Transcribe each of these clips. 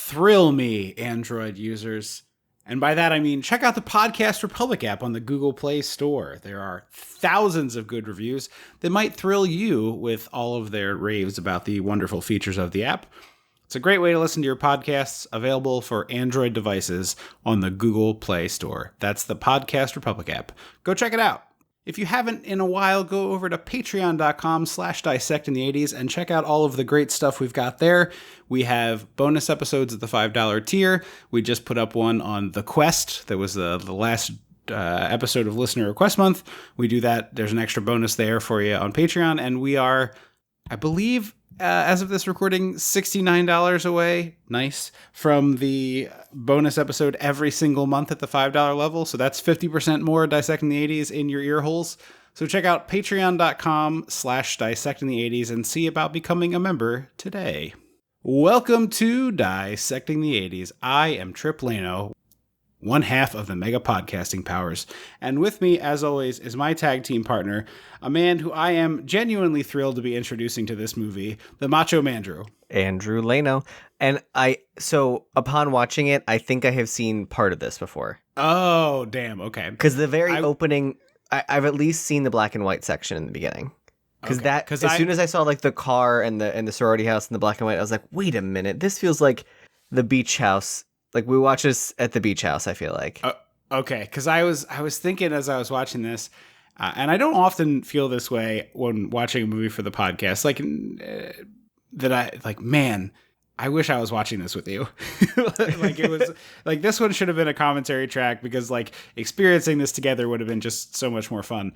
Thrill me, Android users. And by that, I mean, check out the Podcast Republic app on the Google Play Store. There are thousands of good reviews that might thrill you with all of their raves about the wonderful features of the app. It's a great way to listen to your podcasts, available for Android devices on the Google Play Store. That's the Podcast Republic app. Go check it out. If you haven't in a while, go over to patreon.com/dissectingthe80s and check out all of the great stuff we've got there. We have bonus episodes at the $5 tier. We just put up one on The Quest. That was the last episode of Listener Request Month. We do that. There's an extra bonus there for you on Patreon. And we are, I believe, as of this recording, $69 away. Nice. From the bonus episode every single month at the $5 level. So that's 50% more Dissecting the 80s in your ear holes. So check out patreon.com/dissecting the 80s and see about becoming a member today. Welcome to Dissecting the 80s. I am Trip Lano, one half of the Mega Podcasting Powers. And with me, as always, is my tag team partner, a man who I am genuinely thrilled to be introducing to this movie, the Macho Mandrew. Andrew Lano. And so upon watching it, I think I have seen part of this before. Oh, damn. Okay. Because the very opening, I've at least seen the black and white section in the beginning. Because soon as I saw like the car and the sorority house and the black and white, I was like, wait a minute, this feels like the beach house. Like we watch this at the beach house, I feel like. Okay, because I was thinking as I was watching this, and I don't often feel this way when watching a movie for the podcast, man, I wish I was watching this with you. Like it was like this one should have been a commentary track because like experiencing this together would have been just so much more fun.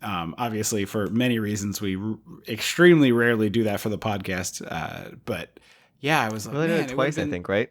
Obviously, for many reasons, we extremely rarely do that for the podcast. But yeah, I was like, we did it twice, I think, right?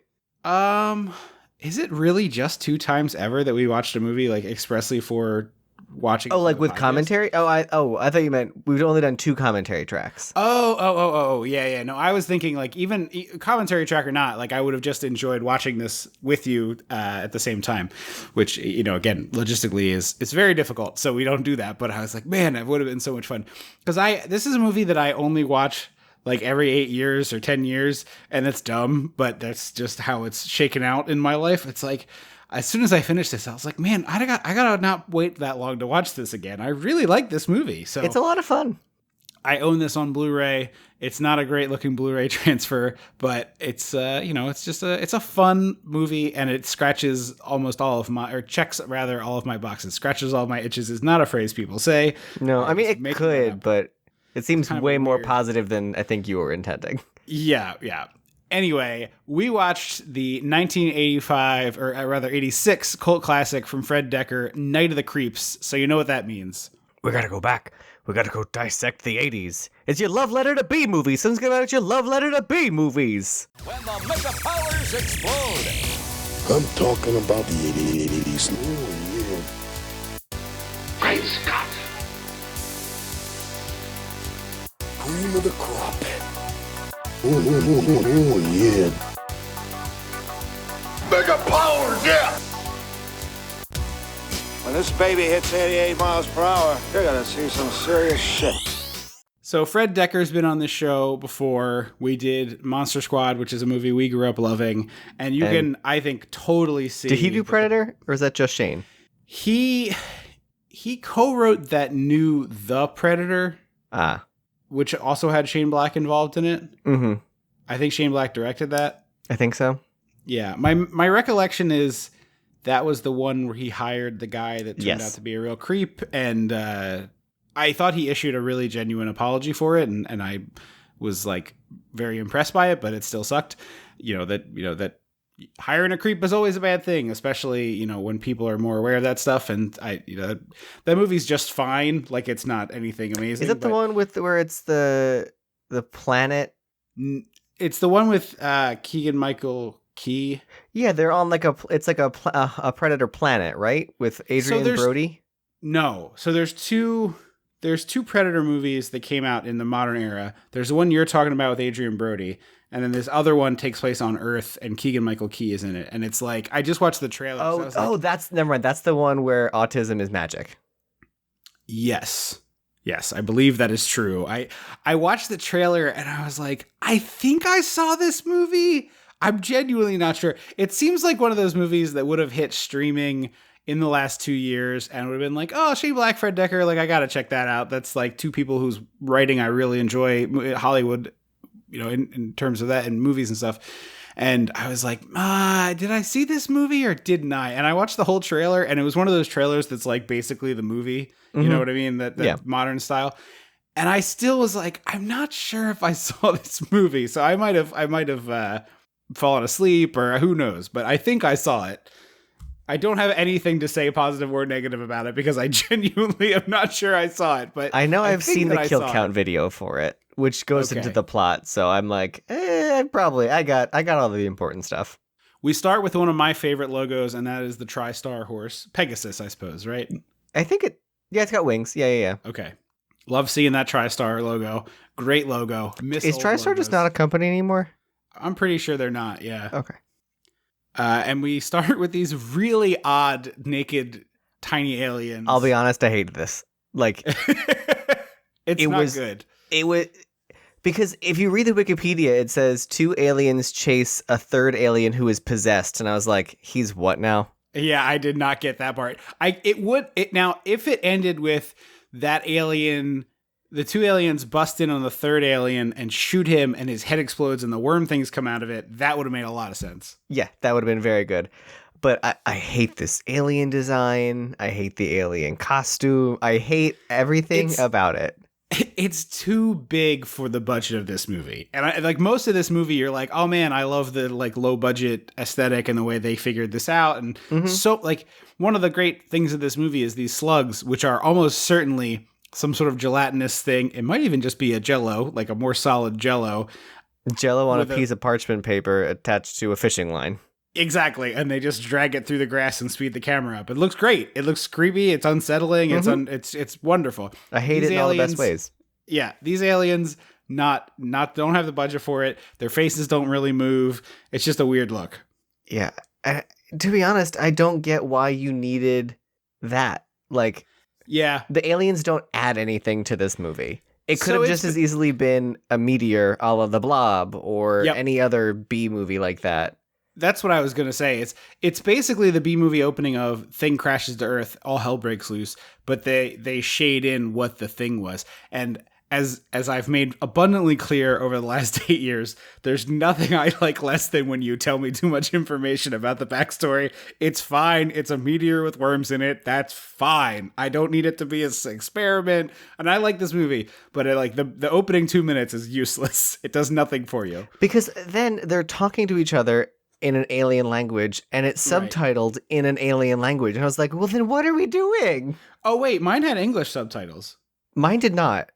Is it really just 2 times ever that we watched a movie like expressly for watching? Oh, like with podcast? Commentary? I thought you meant we've only done 2 commentary tracks. Yeah. No, I was thinking like even commentary track or not, like I would have just enjoyed watching this with you at the same time, which, you know, again, logistically it's very difficult. So we don't do that. But I was like, man, it would have been so much fun because this is a movie that I only watch like every 8 years or 10 years. And it's dumb, but that's just how it's shaken out in my life. It's like, as soon as I finished this, I was like, man, I gotta not wait that long to watch this again. I really like this movie. So it's a lot of fun. I own this on Blu-ray. It's not a great looking Blu-ray transfer, but it's, it's a fun movie and it scratches checks all of my boxes. Scratches all my itches is not a phrase people say. No, I mean, it could, but it seems way more positive than I think you were intending. Yeah. Anyway, we watched the 1985, or rather 86 cult classic from Fred Dekker, Night of the Creeps. So you know what that means. We gotta go back. We gotta go dissect the 80s. It's your love letter to B movies. Something's going on. It's your love letter to B movies. When the mega powers explode. I'm talking about the 80s. Oh, yeah. Great Scott. Cream of the crop. Oh, yeah. Mega powers, yeah. When this baby hits 88 miles per hour, you're gonna see some serious shit. So Fred Dekker's been on this show before. We did Monster Squad, which is a movie we grew up loving. And you can, I think, totally see... Did he do Predator, or is that just Shane? He co-wrote that new The Predator. Which also had Shane Black involved in it. Mm-hmm. I think Shane Black directed that. I think so. Yeah. My recollection is that was the one where he hired the guy that turned out to be a real creep. And I thought he issued a really genuine apology for it. And I was like very impressed by it, but it still sucked. That hiring a creep is always a bad thing, especially, when people are more aware of that stuff. And that movie's just fine. Like it's not anything amazing. Is it the one where it's the planet? It's the one with Keegan-Michael Key. Yeah, they're on like a Predator planet, right? With Adrian Brody. No, so there's two Predator movies that came out in the modern era. There's the one you're talking about with Adrian Brody. And then this other one takes place on Earth, and Keegan-Michael Key is in it. And it's like, I just watched the trailer. That's never mind. That's the one where autism is magic. Yes, I believe that is true. I watched the trailer, and I was like, I think I saw this movie. I'm genuinely not sure. It seems like one of those movies that would have hit streaming in the last 2 years and would have been like, oh, Shane Black, Fred Dekker, like I gotta check that out. That's like two people whose writing I really enjoy, Hollywood, in terms of that and movies and stuff. And I was like, did I see this movie or didn't I? And I watched the whole trailer, and it was one of those trailers that's like basically the movie. You know what I mean? That modern style. And I still was like, I'm not sure if I saw this movie. So I might have fallen asleep or who knows. But I think I saw it. I don't have anything to say positive or negative about it because I genuinely am not sure I saw it. But I know I've seen the kill count video for it, which goes into the plot. So I'm like, I got all the important stuff. We start with one of my favorite logos, and that is the TriStar horse. Pegasus, I suppose, right? I think it's got wings. Yeah. Okay. Love seeing that TriStar logo. Great logo. Is TriStar just not a company anymore? I'm pretty sure they're not, yeah. Okay. And we start with these really odd, naked, tiny aliens. I'll be honest, I hated this. Like, it was good. It was because if you read the Wikipedia, it says 2 aliens chase a third alien who is possessed, and I was like, he's what now? Yeah, I did not get that part. Now, if it ended with that alien, the 2 aliens bust in on the third alien and shoot him, and his head explodes and the worm things come out of it, that would have made a lot of sense. Yeah, that would have been very good. But I hate this alien design. I hate the alien costume. I hate everything about it. It's too big for the budget of this movie. And like most of this movie, you're like, oh man, I love the like low budget aesthetic and the way they figured this out. And so like one of the great things of this movie is these slugs, which are almost certainly some sort of gelatinous thing. It might even just be a Jello, like a more solid Jello. Jello on a piece of parchment paper attached to a fishing line. Exactly. And they just drag it through the grass and speed the camera up. It looks great. It looks creepy. It's unsettling. It's wonderful. I hate it in all the best ways. Yeah. These aliens don't have the budget for it. Their faces don't really move. It's just a weird look. Yeah. To be honest, I don't get why you needed that. Like, yeah, the aliens don't add anything to this movie. It could have just as easily been a meteor a la The Blob or any other B movie like that. That's what I was going to say. It's basically the B movie opening of thing crashes to Earth, all hell breaks loose, but they shade in what the thing was. And as I've made abundantly clear over the last 8 years, there's nothing I like less than when you tell me too much information about the backstory. It's fine. It's a meteor with worms in it. That's fine. I don't need it to be an experiment. And I like this movie, but the opening 2 minutes is useless. It does nothing for you. Because then they're talking to each other in an alien language, and it's subtitled in an alien language. And I was like, well, then what are we doing? Oh, wait, mine had English subtitles. Mine did not.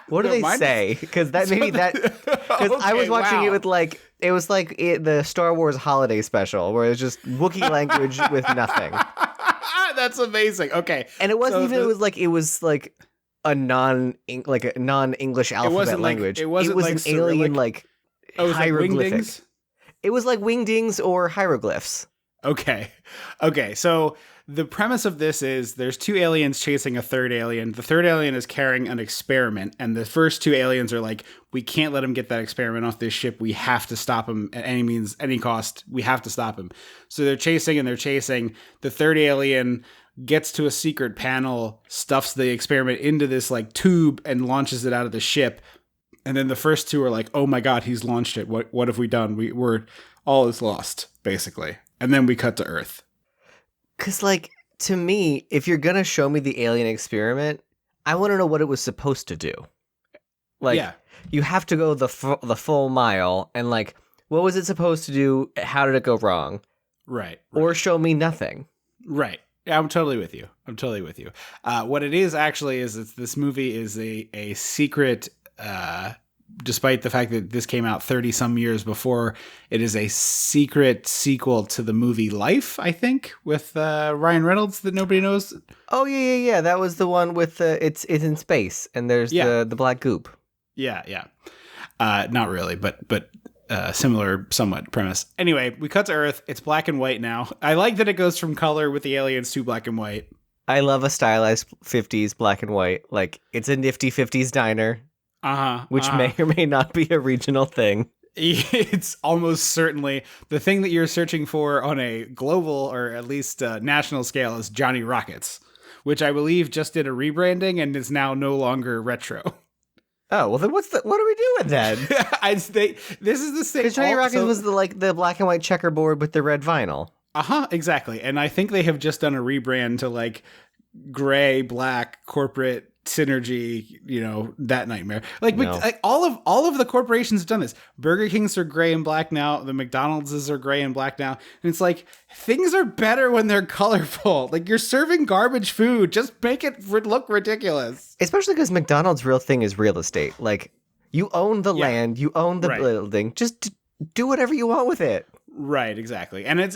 What do they say? Because I was watching it with the Star Wars holiday special, where it's just Wookiee language with nothing. That's amazing. Okay, and it wasn't it was a non-English alphabet language. It was an alien hieroglyphic. It was like wingdings or hieroglyphs. Okay. So the premise of this is there's 2 aliens chasing a third alien. The third alien is carrying an experiment, and the first 2 aliens are like, we can't let him get that experiment off this ship. We have to stop him at any means, any cost. We have to stop him. So they're chasing. The third alien gets to a secret panel, stuffs the experiment into this like tube, and launches it out of the ship. And then the first 2 are like, oh my God, he's launched it. What have we done? We're all is lost, basically. And then we cut to Earth. Because, to me, if you're going to show me the alien experiment, I want to know what it was supposed to do. You have to go the full mile, and, what was it supposed to do? How did it go wrong? Right. Or show me nothing. Right. Yeah, I'm totally with you. What it is actually is this movie is a secret... despite the fact that this came out 30 some years before, it is a secret sequel to the movie Life, I think, with Ryan Reynolds that nobody knows. Oh yeah. That was the one with it's in space and there's the black goop. Yeah. Not really, but similar somewhat premise. Anyway, we cut to Earth. It's black and white now. I like that it goes from color with the aliens to black and white. I love a stylized 50s black and white. It's a nifty 50s diner. Which may or may not be a regional thing. It's almost certainly the thing that you're searching for on a global or at least national scale is Johnny Rockets, which I believe just did a rebranding and is now no longer retro. Oh, well then what are we doing then? This is the same. Because Johnny Rockets was the black and white checkerboard with the red vinyl. Exactly. And I think they have just done a rebrand to like gray, black, corporate synergy, that nightmare. Like, no. Like all of the corporations have done this. Burger Kings are gray and black now. The McDonald's are gray and black now. And it's like, things are better when they're colorful. Like, you're serving garbage food. Just make it look ridiculous. Especially because McDonald's real thing is real estate. Like, you own the land, you own the building. Just do whatever you want with it. Right, exactly. And it's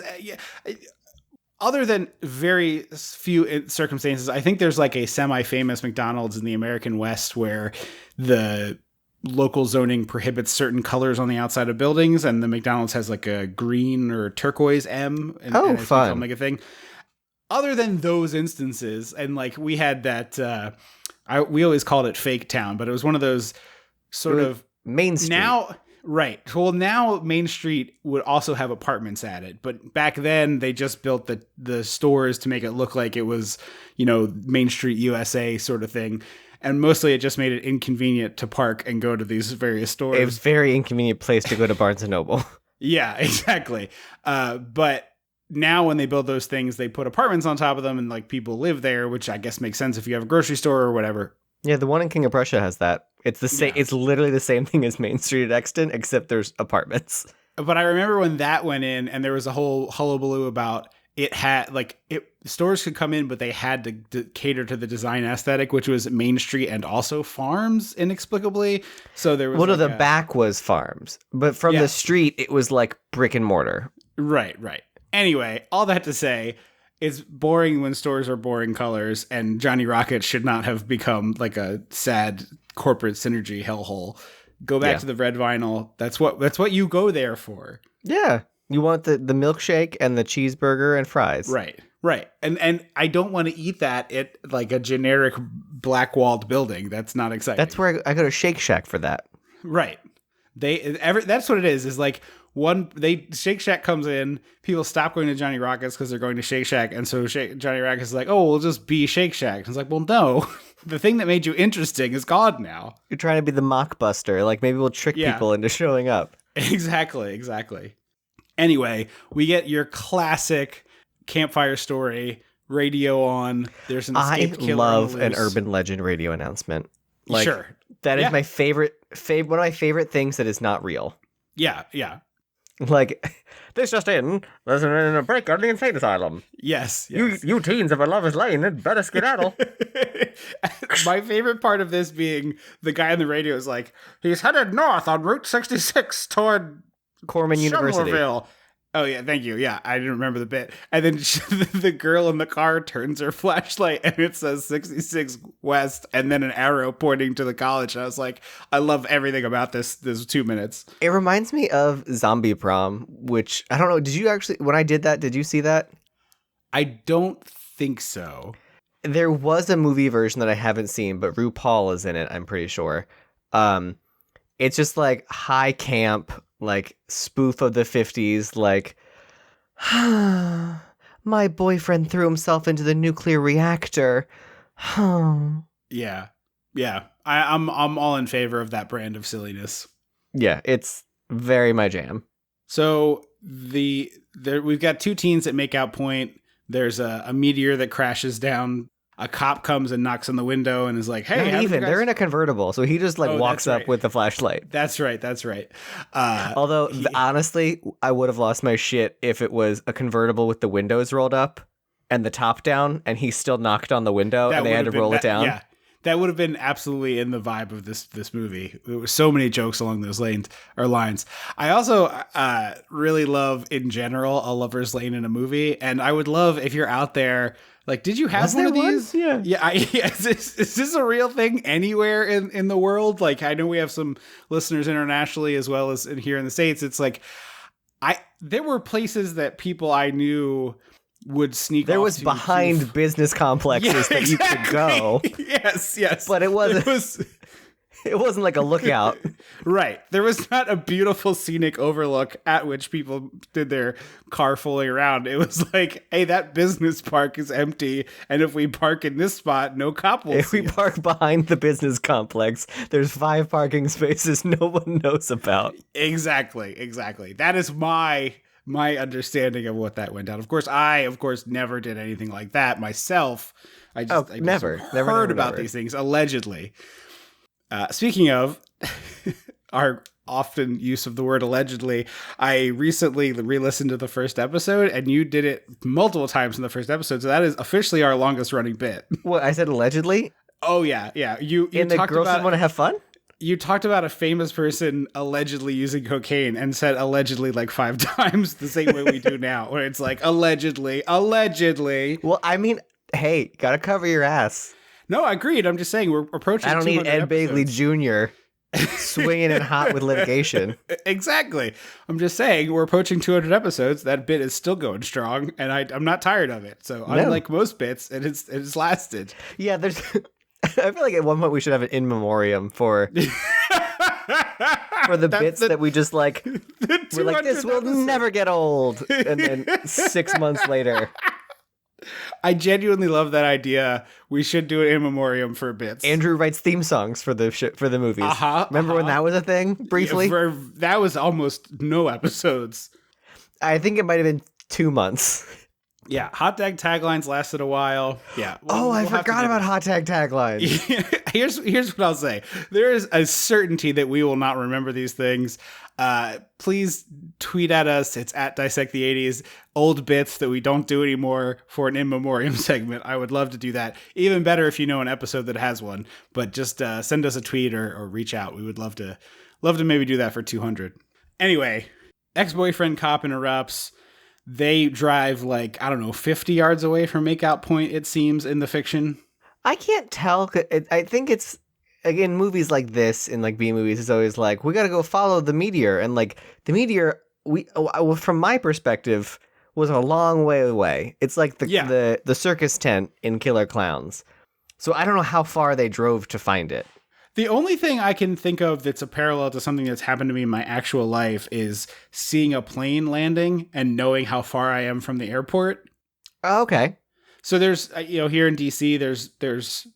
other than very few circumstances, I think there's like a semi-famous McDonald's in the American West where the local zoning prohibits certain colors on the outside of buildings, and the McDonald's has like a green or turquoise M. And it's fun. Like a thing. Other than those instances, and like we had that, we always called it Fake Town, but it was one of those sort of Main Street. Right. Well, now Main Street would also have apartments at it, but back then they just built the stores to make it look like it was, Main Street USA sort of thing. And mostly it just made it inconvenient to park and go to these various stores. A very inconvenient place to go to Barnes & Noble. Yeah, exactly. But now when they build those things, they put apartments on top of them and like people live there, which I guess makes sense if you have a grocery store or whatever. Yeah, the one in King of Prussia has that. It's the same. Yeah. It's literally the same thing as Main Street at Exton, except there's apartments. But I remember when that went in, and there was a whole hullabaloo about it had stores could come in, but they had to cater to the design aesthetic, which was Main Street and also farms inexplicably. So there was the back was farms, but from the street it was like brick and mortar. Right. Anyway, all that to say, it's boring when stores are boring colors, and Johnny Rockets should not have become like a sad corporate synergy hellhole. Go back to the red vinyl. That's what you go there for. Yeah. You want the milkshake and the cheeseburger and fries. Right. And I don't want to eat that at like a generic black-walled building. That's not exciting. That's where I go to Shake Shack for that. Right. That's what it is like Shake Shack comes in, people stop going to Johnny Rockets because they're going to Shake Shack, and so Johnny Rockets is like, oh, we'll just be Shake Shack. And it's like, well, no. The thing that made you interesting is gone now. You're trying to be the mockbuster. Like, maybe we'll trick people into showing up. Exactly. Anyway, we get your classic campfire story, radio on. There's an escaped killer. I love an urban legend radio announcement. Like, sure. That is my favorite, one of my favorite things that is not real. Yeah. Like, this just in, there's a break on the insane asylum. Yes. You teens of a lover's lane had better skedaddle. My favorite part of this being the guy on the radio is like, he's headed north on Route 66 toward Corman University. Oh, yeah, thank you. Yeah, I didn't remember the bit. And then the girl in the car turns her flashlight and it says 66 West and then an arrow pointing to the college. And I was like, I love everything about this 2 minutes. It reminds me of Zombie Prom, which, I don't know, did you actually, when I did that, did you see that? I don't think so. There was a movie version that I haven't seen, but RuPaul is in it, I'm pretty sure. It's just like high camp, like spoof of the 50s, like, my boyfriend threw himself into the nuclear reactor. Yeah. I'm all in favor of that brand of silliness. Yeah, it's very my jam. So we've got two teens at Makeout Point. There's a meteor that crashes down. A cop comes and knocks on the window and is like, hey, they're in a convertible. So he just walks up with the flashlight. That's right. Although, honestly, I would have lost my shit if it was a convertible with the windows rolled up and the top down and he still knocked on the window and they had to roll it down. Yeah, that would have been absolutely in the vibe of this movie. There were so many jokes along those lines. I also really love, in general, a lover's lane in a movie. And I would love if you're out there, like, did you have one of these? Yeah. Is this a real thing anywhere in the world? Like, I know we have some listeners internationally as well as here in the States. It's like, there were places that people I knew would sneak there off was behind business complexes that you could go. Yes. But it wasn't. It wasn't like a lookout. Right. There was not a beautiful scenic overlook at which people did their car fooling around. It was like, hey, that business park is empty, and if we park in this spot, no cop will If see we us. park behind the business complex, there's 5 parking spaces no one knows about. Exactly. That is my understanding of what that went down. Of course, I never did anything like that myself. I just never heard about these things allegedly. Speaking of our often use of the word allegedly, I recently re-listened to the first episode, and you did it multiple times in the first episode, so that is officially our longest running bit. What, I said allegedly? Oh yeah. You And the talked girls about, want to have fun? you talked about a famous person allegedly using cocaine and said allegedly like 5 times the same way we do now, where it's like allegedly. Well, I mean, hey, gotta cover your ass. No, agreed. I'm just saying we're approaching. I don't need 200 Ed Begley episodes. Jr. swinging it hot with litigation. Exactly. I'm just saying we're approaching 200 episodes. That bit is still going strong, and I'm not tired of it. So unlike most bits, it's lasted. Yeah, there's. I feel like at one point we should have an in memoriam for the bits that we just like. We're like, this will never get old, and then 6 months later. I genuinely love that idea. We should do an in memoriam for bits. Andrew writes theme songs for the movies. Remember when that was a thing briefly? That was almost no episodes. I think it might have been 2 months. Yeah, hot tag taglines lasted a while. Yeah. I forgot about hot tag taglines. Here's what I'll say. There is a certainty that we will not remember these things. Please tweet at us. It's at Dissect the 80s. Old bits that we don't do anymore for an in memoriam segment. I would love to do that. Even better if you know an episode that has one. But just send us a tweet or reach out. We would love to maybe do that for 200. Anyway, ex-boyfriend cop interrupts. They drive 50 yards away from makeout point, it seems, in the fiction. I can't tell. I think it's, again, movies like this, in B movies, it's always like, we got to go follow the meteor. And the meteor, from my perspective, was a long way away. It's like the circus tent in Killer Clowns. So I don't know how far they drove to find it. The only thing I can think of that's a parallel to something that's happened to me in my actual life is seeing a plane landing and knowing how far I am from the airport. Oh, okay. So there's, here in DC, there's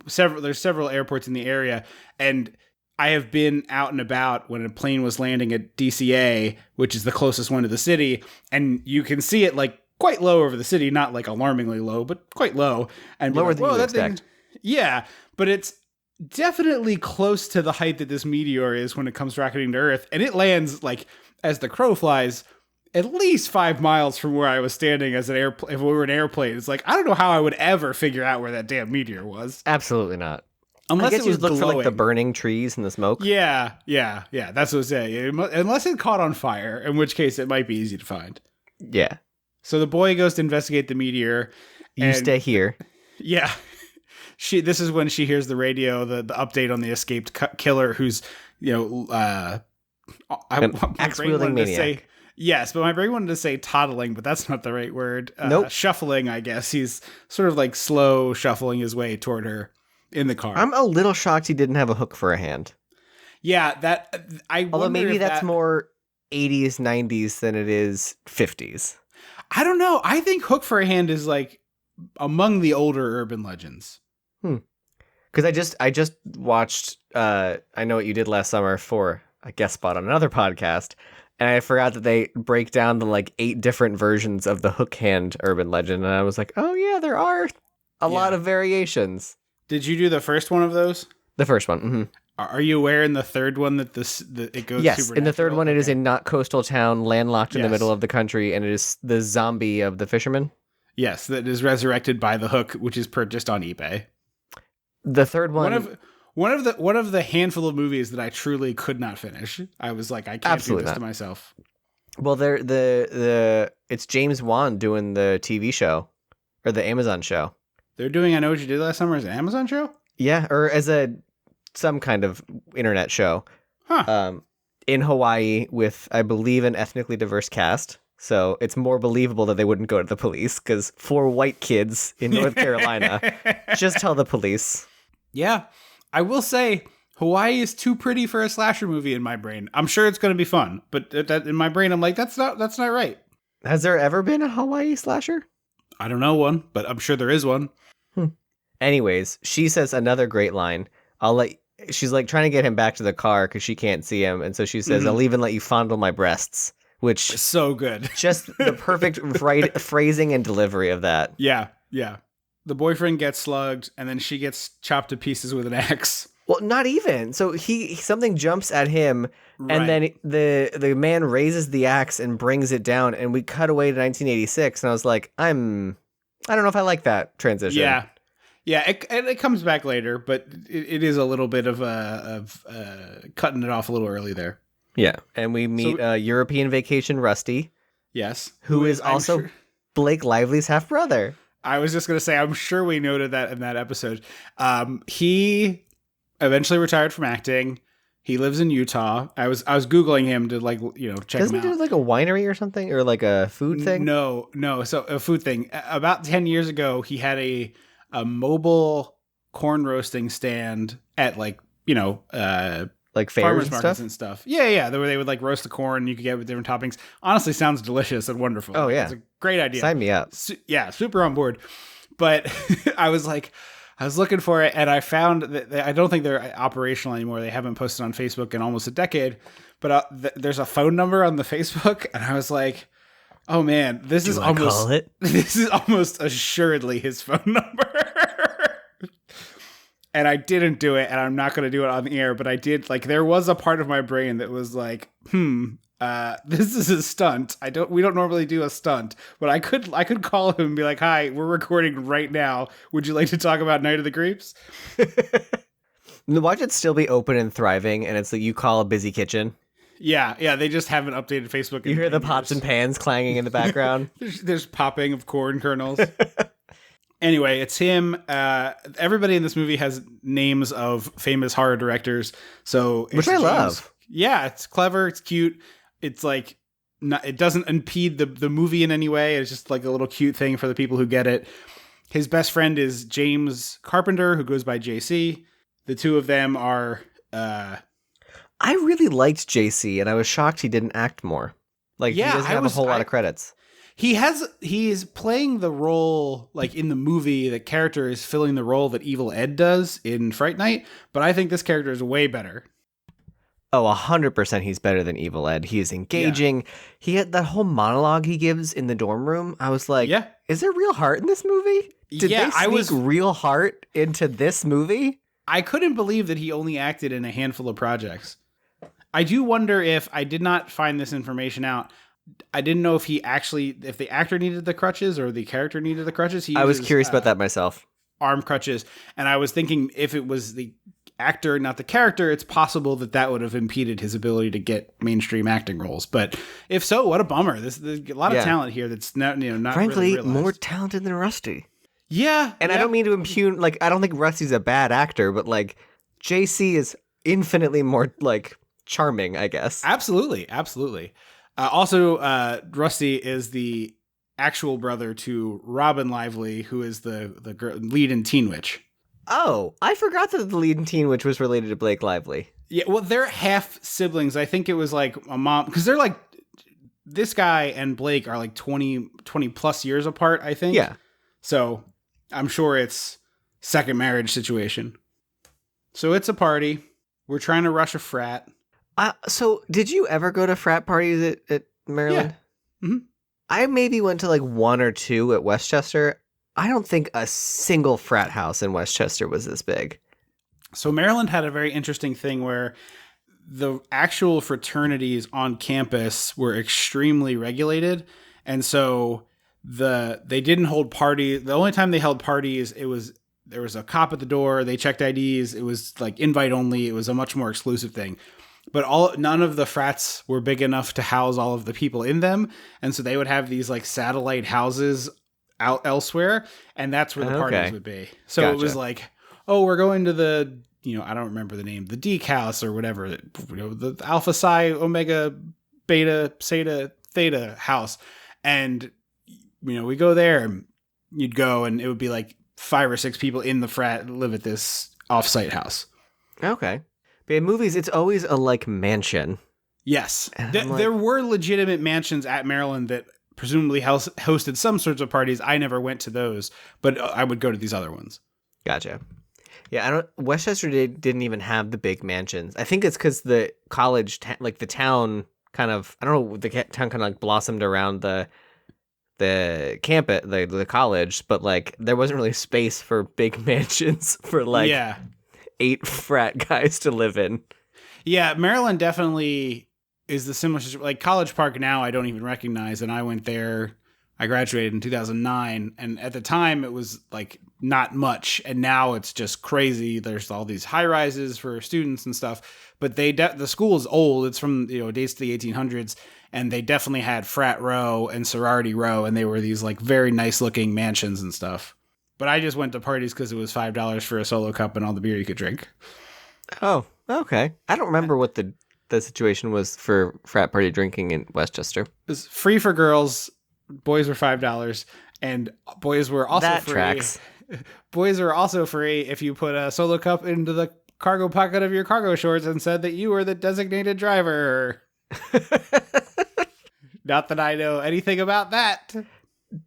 several airports in the area, and I have been out and about when a plane was landing at DCA, which is the closest one to the city, and you can see it quite low over the city, not alarmingly low, but quite low, and lower than you expect. Yeah, but it's definitely close to the height that this meteor is when it comes rocketing to Earth, and it lands as the crow flies at least 5 miles from where I was standing as if we were an airplane. It's I don't know how I would ever figure out where that damn meteor was. Absolutely not. Unless I guess it was you look glowing. for the burning trees and the smoke. Yeah. That's what I'm saying. Unless it caught on fire, in which case it might be easy to find. Yeah. So the boy goes to investigate the meteor. You stay here. Yeah. This is when she hears the radio, the update on the escaped killer, who's axe-wielding maniac. Yes, but my brain wanted to say toddling, but that's not the right word. Nope. Shuffling, I guess. He's sort of slow shuffling his way toward her in the car. I'm a little shocked he didn't have a hook for a hand. Yeah, although maybe that's more 80s, 90s than it is 50s. I don't know. I think hook for a hand is among the older urban legends. Because I just watched I Know What You Did Last Summer for a guest spot on another podcast, and I forgot that they break down the 8 different versions of the hook hand urban legend, and I was like, oh yeah, there are a lot of variations. Did you do the first one of those? The first one. Mm-hmm. Are you aware in the third one that it goes? Yes, in the third one, it is a not coastal town, landlocked in the middle of the country, and it is the zombie of the fisherman. Yes, that is resurrected by the hook, which is purchased on eBay. The third one, one of the handful of movies that I truly could not finish. I was like, I can't do this to myself. Well, it's James Wan doing the TV show or the Amazon show. They're doing I Know What You Did Last Summer as an Amazon show? Yeah, or as some kind of internet show. Huh. In Hawaii with, I believe, an ethnically diverse cast. So it's more believable that they wouldn't go to the police, because 4 white kids in North Carolina, just tell the police. Yeah, I will say Hawaii is too pretty for a slasher movie in my brain. I'm sure it's going to be fun, but in my brain, I'm like, that's not right. Has there ever been a Hawaii slasher? I don't know one, but I'm sure there is one. Anyways, she says another great line. She's like trying to get him back to the car because she can't see him. And so she says, I'll even let you fondle my breasts, which so good. Just the perfect phrasing and delivery of that. Yeah. Yeah. The boyfriend gets slugged and then she gets chopped to pieces with an axe. Well, not even. So something jumps at him, and then the man raises the axe and brings it down, and we cut away to 1986, and I was like, I don't know if I like that transition. Yeah. Yeah, it comes back later, but it is a little bit of cutting it off a little early there. Yeah, and we meet European Vacation Rusty. Yes. Who is also Blake Lively's half-brother. I was just going to say, I'm sure we noted that in that episode. He eventually retired from acting. He lives in Utah. I was Googling him to check him out. Doesn't he do like a winery or something, or like a food thing? No. So a food thing. About 10 years ago, he had a mobile corn roasting stand at like fairs farmers and markets stuff? and stuff. Yeah. Where they would like roast the corn and you could get it with different toppings. Honestly, sounds delicious and wonderful. Oh yeah, it's a great idea. Sign me up. Yeah, super on board. But I was looking for it, and I found that I don't think they're operational anymore. They haven't posted on Facebook in almost a decade. But there's a phone number on the Facebook, and I was like, "Oh man, this is almost assuredly his phone number." And I didn't do it, and I'm not going to do it on the air. But I did. Like, there was a part of my brain that was like, this is a stunt. We don't normally do a stunt, but I could call him and be like, "Hi, we're recording right now. Would you like to talk about Night of the Creeps?" Watch it still be open and thriving, and it's like you call a busy kitchen. Yeah, they just haven't updated Facebook. You hear the pots and pans clanging in the background. there's popping of corn kernels. Anyway, it's him. Everybody in this movie has names of famous horror directors, which I love. Yeah, it's clever. It's cute. It's like it doesn't impede the movie in any way. It's just like a little cute thing for the people who get it. His best friend is James Carpenter, who goes by JC. The two of them are. I really liked JC, and I was shocked he didn't act more. He doesn't have a whole lot of credits. He's playing the role, like in the movie, the character is filling the role that Evil Ed does in Fright Night, but I think this character is way better. Oh, 100% he's better than Evil Ed. He is engaging. Yeah. He had that whole monologue he gives in the dorm room. I was like, is there real heart in this movie? Did they sneak real heart into this movie? I couldn't believe that he only acted in a handful of projects. I do wonder if I did not find this information out. I didn't know if if the actor needed the crutches or the character needed the crutches. I was curious about that myself. Arm crutches. And I was thinking if it was the actor, not the character, it's possible that would have impeded his ability to get mainstream acting roles. But if so, what a bummer. There's a lot of talent here that's not frankly really more talented than Rusty. Yeah. And I don't mean to impugn, I don't think Rusty's a bad actor, but JC is infinitely more charming, I guess. Absolutely. Also, Rusty is the actual brother to Robin Lively, who is the lead in Teen Witch. Oh, I forgot that the lead in Teen Witch was related to Blake Lively. Yeah, well, they're half siblings. I think it was like a mom, because they're like, this guy and Blake are like 20 plus years apart, I think. Yeah. So I'm sure it's second marriage situation. So it's a party. We're trying to rush a frat. So did you ever go to frat parties at Maryland? Yeah. Mm-hmm. I maybe went to one or two at Westchester. I don't think a single frat house in Westchester was this big. So Maryland had a very interesting thing where the actual fraternities on campus were extremely regulated. And so they didn't hold parties. The only time they held parties, there was a cop at the door. They checked IDs. It was invite only. It was a much more exclusive thing. But none of the frats were big enough to house all of the people in them. And so they would have these satellite houses out elsewhere. And that's where the parties would be. So It was we're going to the, I don't remember the name, the Deke house or whatever, the Alpha Psi Omega Beta Zeta Theta house. And, we go there and you'd go and it would be 5 or 6 people in the frat live at this offsite house. Okay. But in movies, it's always a like mansion. Yes. Like, there were legitimate mansions at Maryland that presumably hosted some sorts of parties. I never went to those, but I would go to these other ones. Gotcha. Yeah, Westchester didn't even have the big mansions. I think it's because the college, like the town kind of, I don't know, the town kind of like blossomed around the campus, the college, but like there wasn't really space for big mansions for like 8 frat guys to live in. Yeah, Maryland definitely is the similar, like College Park now I don't even recognize, and I went there, I graduated in 2009, and at the time it was like not much, and now it's just crazy. There's all these high rises for students and stuff, but the school is old. It's from dates to the 1800s, and they definitely had frat row and sorority row, and they were these like very nice looking mansions and stuff. But I just went to parties because it was $5 for a solo cup and all the beer you could drink. Oh, okay. I don't remember what the situation was for frat party drinking in Westchester. It was free for girls. Boys were $5, and boys were also that free. Tracks. Boys were also free if you put a solo cup into the cargo pocket of your cargo shorts and said that you were the designated driver. Not that I know anything about that.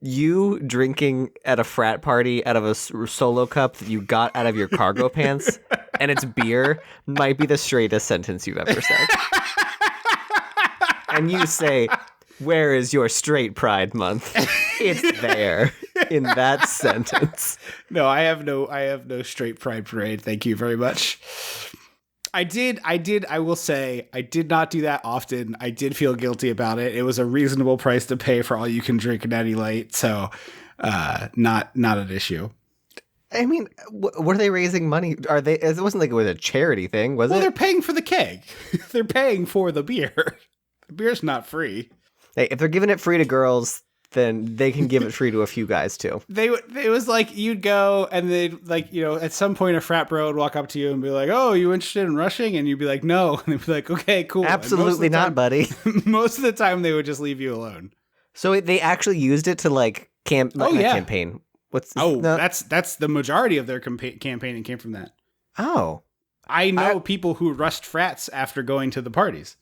You drinking at a frat party out of a solo cup that you got out of your cargo pants, and it's beer, might be the straightest sentence you've ever said. And you say, "Where is your straight pride month?" It's there in that sentence. No, I have no straight pride parade. Thank you very much. I will say, I did not do that often. I did feel guilty about it. It was a reasonable price to pay for all you can drink Natty Light. So, not an issue. I mean, were they raising money? It wasn't like it was a charity thing, was it? Well, they're paying for the keg. They're paying for the beer. The beer's not free. Hey, if they're giving it free to girls, then they can give it free to a few guys too. It was like you'd go and they'd like, at some point a frat bro would walk up to you and be like, "Oh, you interested in rushing?" And you'd be like, "No." And they'd be like, "Okay, cool." Absolutely not, buddy. Most of the time they would just leave you alone. So they actually used it to like campaign. That's the majority of their campaigning came from that. Oh. I know people who rushed frats after going to the parties.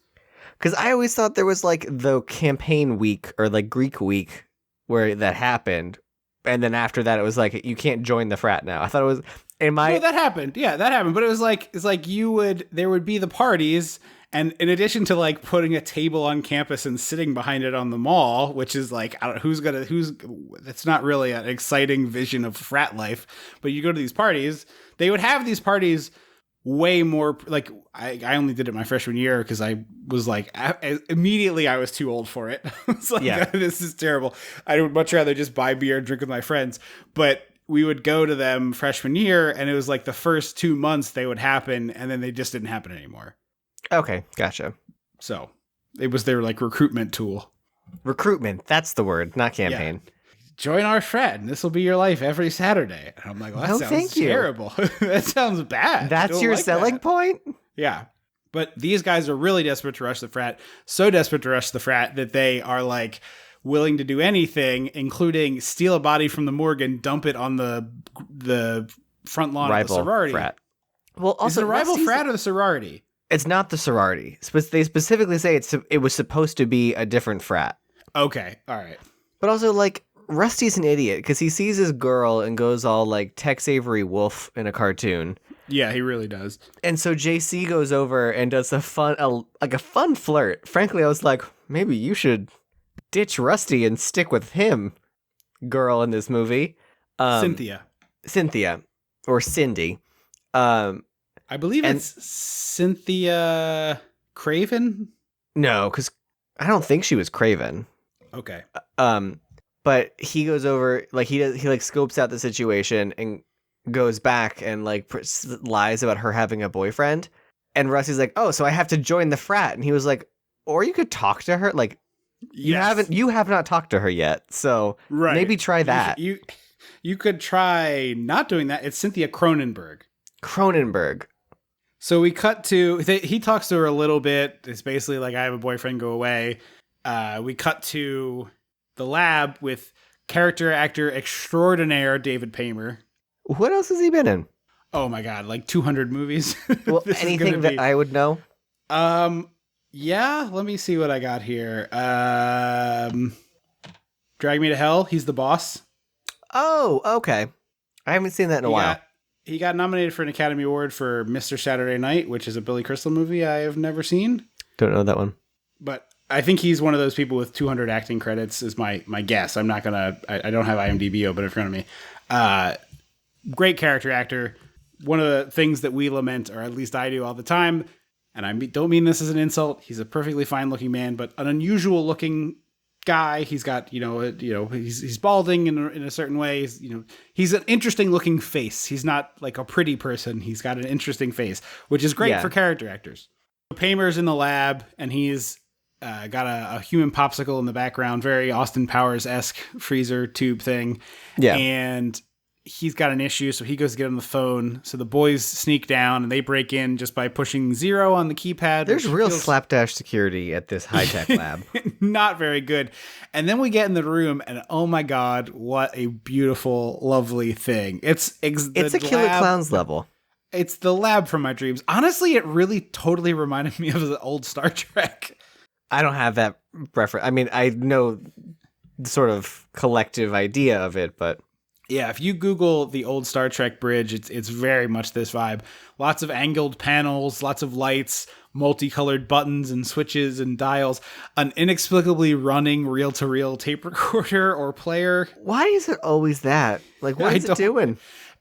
Because I always thought there was like the campaign week or like Greek week where that happened. And then after that, it was like, you can't join the frat now. I thought it was No, that happened. Yeah, that happened. But it was like, there would be the parties. And in addition to like putting a table on campus and sitting behind it on the mall, which is like, I don't know that's not really an exciting vision of frat life. But you go to these parties, they would have these parties way more like I only did it my freshman year because I was like immediately I was too old for it. It's like, this is terrible. I would much rather just buy beer and drink with my friends. But we would go to them freshman year, and it was like the first 2 months they would happen, and then they just didn't happen anymore. Okay, gotcha. So it was their like recruitment tool. Recruitment, that's the word, not campaign. Yeah. Join our frat, and this will be your life every Saturday. And I'm like, well, that sounds terrible. That sounds bad. That's your selling point? Yeah. But these guys are really desperate to rush the frat, so desperate to rush the frat that they are like willing to do anything, including steal a body from the morgue and dump it on the front lawn of the sorority. Frat. Well, also, is it a rival frat or the sorority? It's not the sorority. They specifically say it was supposed to be a different frat. Okay, all right. But also, like, Rusty's an idiot because he sees his girl and goes all like Tex Avery Wolf in a cartoon. Yeah, he really does. And so JC goes over and does a fun flirt. Frankly, I was like, maybe you should ditch Rusty and stick with him, girl, in this movie. Cynthia or Cindy. I believe it's Cynthia Craven. No, because I don't think she was Craven. Okay. But he goes over, like he like scopes out the situation and goes back and like lies about her having a boyfriend. And Rusty's like, "Oh, so I have to join the frat." And he was like, "Or you could talk to her. Like, you have not talked to her yet. So maybe try that. You could try not doing that. It's Cynthia Cronenberg. So we cut to he talks to her a little bit. It's basically like, "I have a boyfriend. Go away." We cut to the lab with character actor extraordinaire David Paymer. What else has he been in? Oh my God, like 200 movies. Well, anything that I would know? Yeah, let me see what I got here. Drag Me to Hell, he's the boss. Oh, okay. I haven't seen that in a while. He got nominated for an Academy Award for Mr. Saturday Night, which is a Billy Crystal movie I have never seen. Don't know that one. But I think he's one of those people with 200 acting credits is my guess. I'm not going to... I don't have IMDb open in front of me. Great character actor. One of the things that we lament, or at least I do all the time, and I don't mean this as an insult, he's a perfectly fine-looking man, but an unusual-looking guy. He's got, he's balding in a certain way. He's an interesting-looking face. He's not like a pretty person. He's got an interesting face, which is great for character actors. Paymer's in the lab, and he's got a human popsicle in the background, very Austin Powers-esque freezer tube thing. Yeah. And he's got an issue, so he goes to get on the phone. So the boys sneak down, and they break in just by pushing 0 on the keypad. There's real slapdash security at this high-tech lab. Not very good. And then we get in the room, and oh my God, what a beautiful, lovely thing. It's a Killer Clowns level. It's the lab from my dreams. Honestly, it really totally reminded me of the old Star Trek. I don't have that reference. I mean, I know the sort of collective idea of it, but... Yeah, if you Google the old Star Trek bridge, it's very much this vibe. Lots of angled panels, lots of lights, multicolored buttons and switches and dials, an inexplicably running reel-to-reel tape recorder or player. Why is it always that? Like, what is it doing?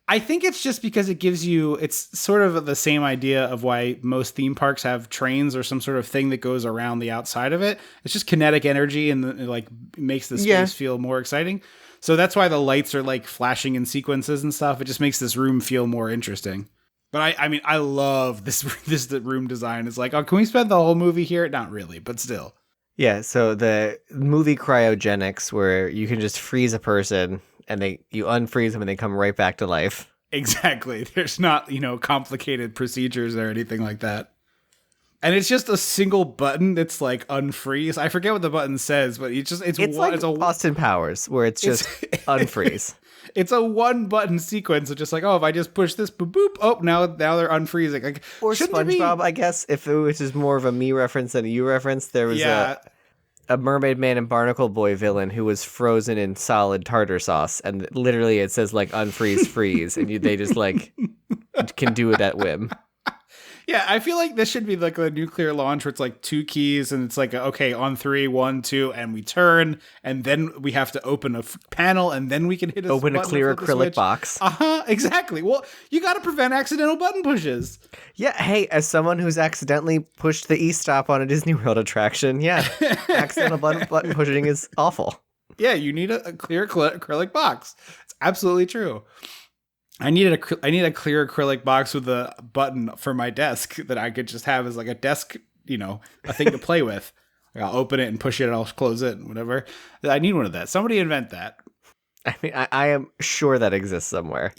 I think it's just because it gives you, it's sort of the same idea of why most theme parks have trains or some sort of thing that goes around the outside of it. It's just kinetic energy and it like makes the space feel more exciting. So that's why the lights are like flashing in sequences and stuff. It just makes this room feel more interesting. But I mean, I love this room design. It's like, oh, can we spend the whole movie here? Not really, but still. Yeah, so the movie cryogenics where you can just freeze a person and you unfreeze them and they come right back to life. Exactly. There's not, complicated procedures or anything like that. And it's just a single button that's like unfreeze. I forget what the button says, but it's like Austin Powers, where it's just unfreeze. It's a one button sequence of just like, oh, if I just push this, boop, boop, oh, now they're unfreezing. Like, or SpongeBob, I guess, if it was just more of a me reference than a you reference. There was a Mermaid Man and Barnacle Boy villain who was frozen in solid tartar sauce, and literally it says like unfreeze, freeze, and they just like can do it at whim. Yeah, I feel like this should be like a nuclear launch where it's like 2 keys and it's like, okay, on 3, 1, 2, and we turn, and then we have to open a panel, and then we can hit a clear acrylic box. Exactly. Well, you got to prevent accidental button pushes. Yeah, hey, as someone who's accidentally pushed the E-stop on a Disney World attraction, accidental button pushing is awful. Yeah, you need a clear acrylic box. It's absolutely true. I need a clear acrylic box with a button for my desk that I could just have as like a desk, a thing to play with. Like I'll open it and push it and I'll close it and whatever. I need one of that. Somebody invent that. I mean, I am sure that exists somewhere.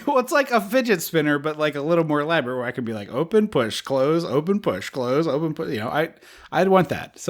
Well, it's like a fidget spinner, but like a little more elaborate where I can be like open, push, close, open, push, close, open, push. I'd want that.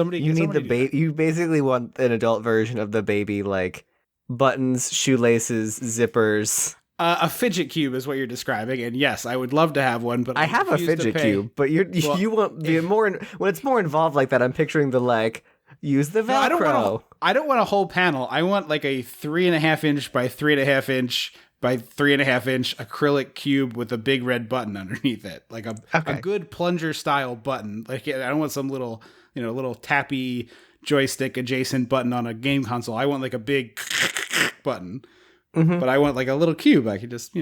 You basically want an adult version of the baby, like buttons, shoelaces, zippers. A fidget cube is what you're describing, and yes, I would love to have one. But I have a fidget cube, but you want the more when it's more involved like that. I'm picturing the like use the Velcro. No, I don't want a whole panel. I want like a 3.5 inch by 3.5 inch by 3.5 inch acrylic cube with a big red button underneath it, like a good plunger style button. Like I don't want some little little tappy joystick adjacent button on a game console. I want like a big button. Mm-hmm. But I want like a little cube. I could just,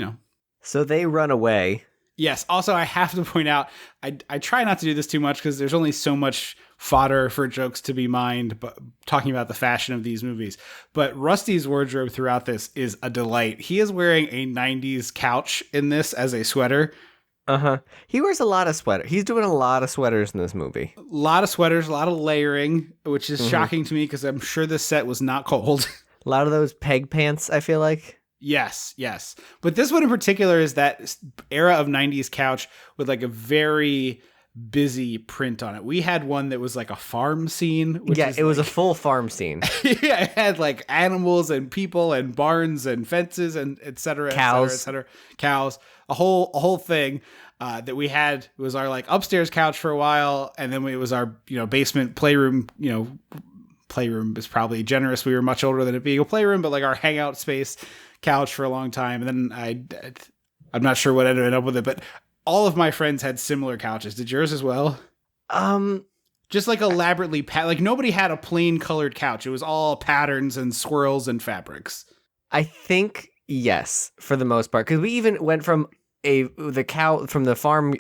So they run away. Yes. Also, I have to point out, I try not to do this too much because there's only so much fodder for jokes to be mined, but talking about the fashion of these movies. But Rusty's wardrobe throughout this is a delight. He is wearing a 90s couch in this as a sweater. Uh-huh. He wears a lot of sweaters. He's doing a lot of sweaters in this movie. A lot of sweaters, a lot of layering, which is shocking to me because I'm sure this set was not cold. A lot of those peg pants, I feel like. Yes. But this one in particular is that era of 90s couch with like a very busy print on it. We had one that was like a farm scene. It was a full farm scene. Yeah, it had like animals and people and barns and fences and et cetera, cows, et cetera, cows, a whole thing that we had. It was our like upstairs couch for a while, and then it was our basement playroom. Playroom is probably generous. We were much older than it being a playroom, but like our hangout space couch for a long time. And then I'm not sure what ended up with it, but all of my friends had similar couches. Did yours as well? Just like elaborately like nobody had a plain colored couch. It was all patterns and swirls and fabrics. I think yes, for the most part, because we even went from the farm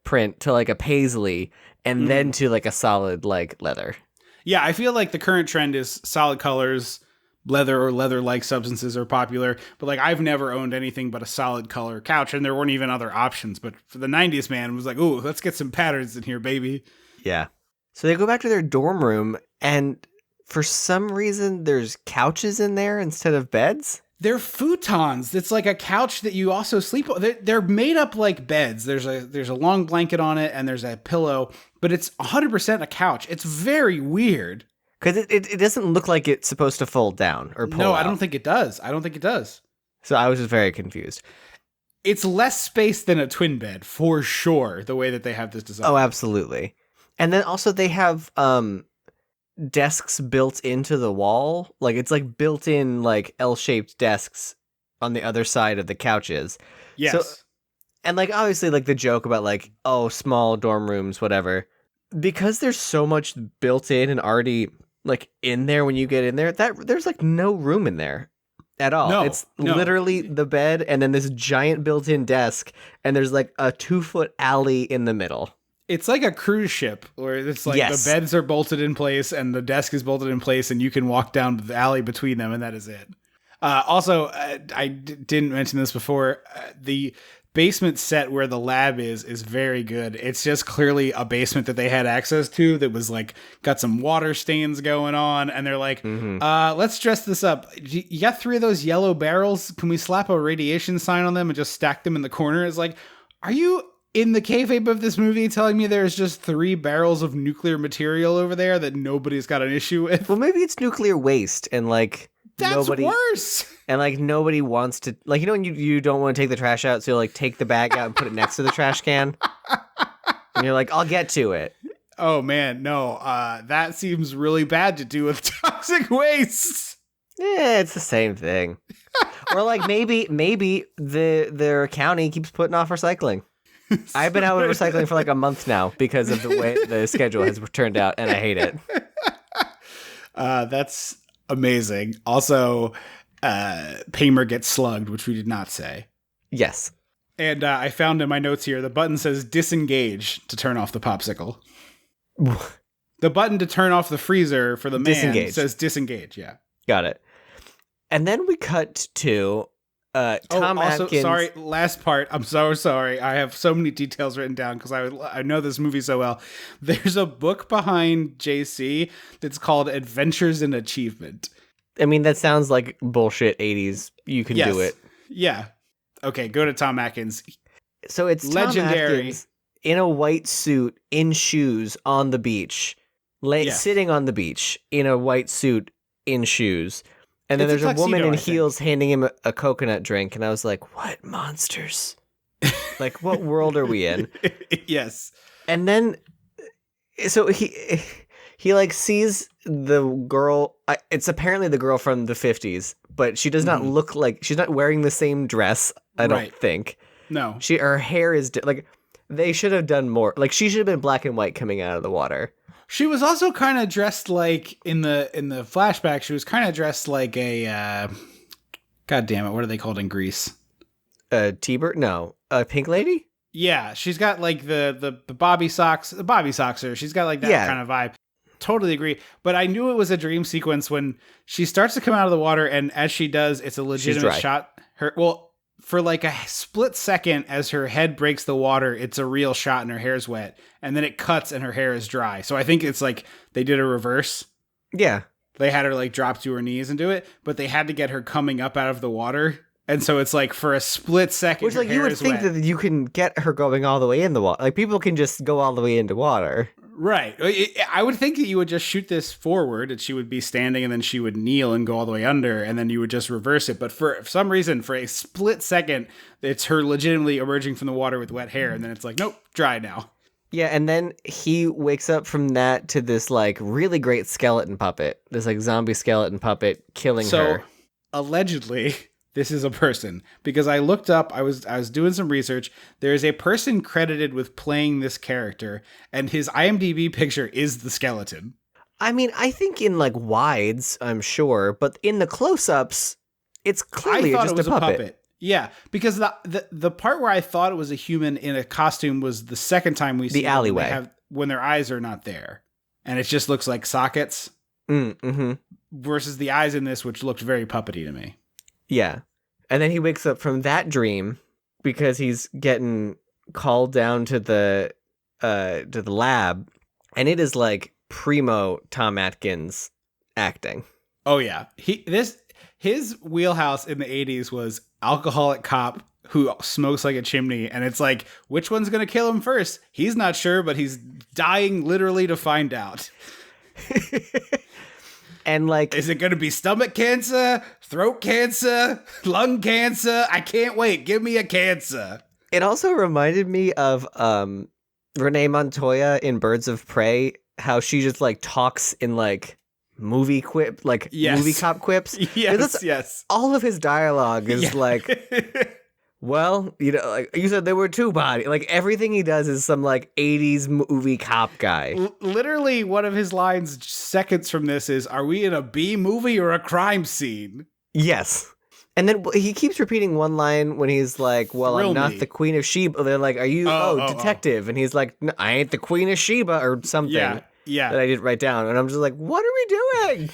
print to like a paisley, and then to like a solid like leather. Yeah, I feel like the current trend is solid colors. Leather or leather-like substances are popular, but like I've never owned anything but a solid color couch, and there weren't even other options. But for the 90s, man, it was like, ooh, let's get some patterns in here, baby. Yeah. So they go back to their dorm room, and for some reason, there's couches in there instead of beds. They're futons. It's like a couch that you also sleep on. They're made up like beds. There's a long blanket on it, and there's a pillow, but it's 100% a couch. It's very weird. Because it doesn't look like it's supposed to fold down or pull out. I don't think it does. So I was just very confused. It's less space than a twin bed, for sure, the way that they have this design. Oh, absolutely. And then also they have desks built into the wall. Like, it's like built-in, like, L-shaped desks on the other side of the couches. Yes. So, and, like, obviously, like, the joke about, like, oh, small dorm rooms, whatever. Because there's so much built in and already like in there when you get in there, that there's like no room in there at all. No, it's literally the bed and then this giant built-in desk, and there's like a 2-foot alley in the middle. It's like a cruise ship where it's like the beds are bolted in place and the desk is bolted in place, and you can walk down the alley between them, and that is it. Also, I didn't mention this before. The basement set where the lab is very good. It's just clearly a basement that they had access to that was like got some water stains going on, and they're like, let's dress this up. You got 3 of those yellow barrels. Can we slap a radiation sign on them and just stack them in the corner? It's like, are you in the kayfabe of this movie telling me there's just 3 barrels of nuclear material over there that nobody's got an issue with? Well, maybe it's nuclear waste, and like that's worse. And like nobody wants to, like, when you don't want to take the trash out, so you'll like take the bag out and put it next to the trash can, and you're like, I'll get to it. Oh man, no, that seems really bad to do with toxic waste. Yeah, it's the same thing. Or like maybe their county keeps putting off recycling. I've been out with recycling for like a month now because of the way the schedule has turned out, and I hate it. That's amazing. Also, Paymer gets slugged, which we did not say. Yes. And I found in my notes here, the button says disengage to turn off the popsicle. The button to turn off the freezer for the man says disengage, yeah. Got it. And then we cut to Tom Atkins. Sorry, last part. I'm so sorry. I have so many details written down because I know this movie so well. There's a book behind JC that's called Adventures in Achievement. I mean, that sounds like bullshit 80s. You can do it. Yeah. Okay, go to Tom Atkins. So it's legendary. Tom Atkins in a white suit, in shoes, on the beach. Sitting on the beach in a white suit, in shoes. And then there's a woman in heels handing him a coconut drink, and I was like, what monsters? Like, what world are we in? Yes. And then, so he like sees the girl. It's apparently the girl from the 50s, but she does not look like, she's not wearing the same dress, I don't think. No. Her hair is, like, they should have done more. Like, she should have been black and white coming out of the water. She was also kind of dressed like, in the flashback, she was kind of dressed like a, God damn it, what are they called in Greece? T-Bird? No. A pink lady? Yeah, she's got like the Bobby socks. The Bobby sockser. She's got like that kind of vibe. Totally agree. But I knew it was a dream sequence when she starts to come out of the water, and as she does, it's a legitimate shot. For like a split second, as her head breaks the water, it's a real shot and her hair's wet. And then it cuts and her hair is dry. So I think it's like they did a reverse. Yeah. They had her like drop to her knees and do it, but they had to get her coming up out of the water And so it's like for a split second, Which, like, you would think that you can get her going all the way in the water. Like, people can just go all the way into water. Right. I would think that you would just shoot this forward and she would be standing and then she would kneel and go all the way under and then you would just reverse it. But for some reason, for a split second, it's her legitimately emerging from the water with wet hair. And then it's like, nope, dry now. Yeah, and then he wakes up from that to this, like, really great skeleton puppet. This, like, zombie skeleton puppet killing her. So, allegedly, this is a person. Because I looked up, I was doing some research. There is a person credited with playing this character, and his IMDb picture is the skeleton. I mean, I think in, like, wides, I'm sure, but in the close-ups, it's clearly just a puppet. Yeah, because the part where I thought it was a human in a costume was the second time we see the alleyway when their eyes are not there, and it just looks like sockets. Mm-hmm. Versus the eyes in this, which looked very puppety to me. Yeah, and then he wakes up from that dream because he's getting called down to the lab, and it is like primo Tom Atkins acting. Oh yeah, his wheelhouse in the 80s was alcoholic cop who smokes like a chimney, and it's like, which one's gonna kill him first? He's not sure, but he's dying literally to find out. And like, is it gonna be stomach cancer, throat cancer, lung cancer? I can't wait. Give me a cancer. It also reminded me of Renee Montoya in Birds of Prey, how she just like talks in like movie quip, like movie cop quips. Yes. All of his dialogue is like, well, you know, like you said, there were two bodies. Like everything he does is some like 80s movie cop guy. Literally, one of his lines seconds from this is, "Are we in a B movie or a crime scene?" Yes. And then he keeps repeating one line when he's like, well, I'm not the Queen of Sheba. They're like, are you, detective? And he's like, no, I ain't the Queen of Sheba or something. Yeah. That I didn't write down. And I'm just like, what are we doing?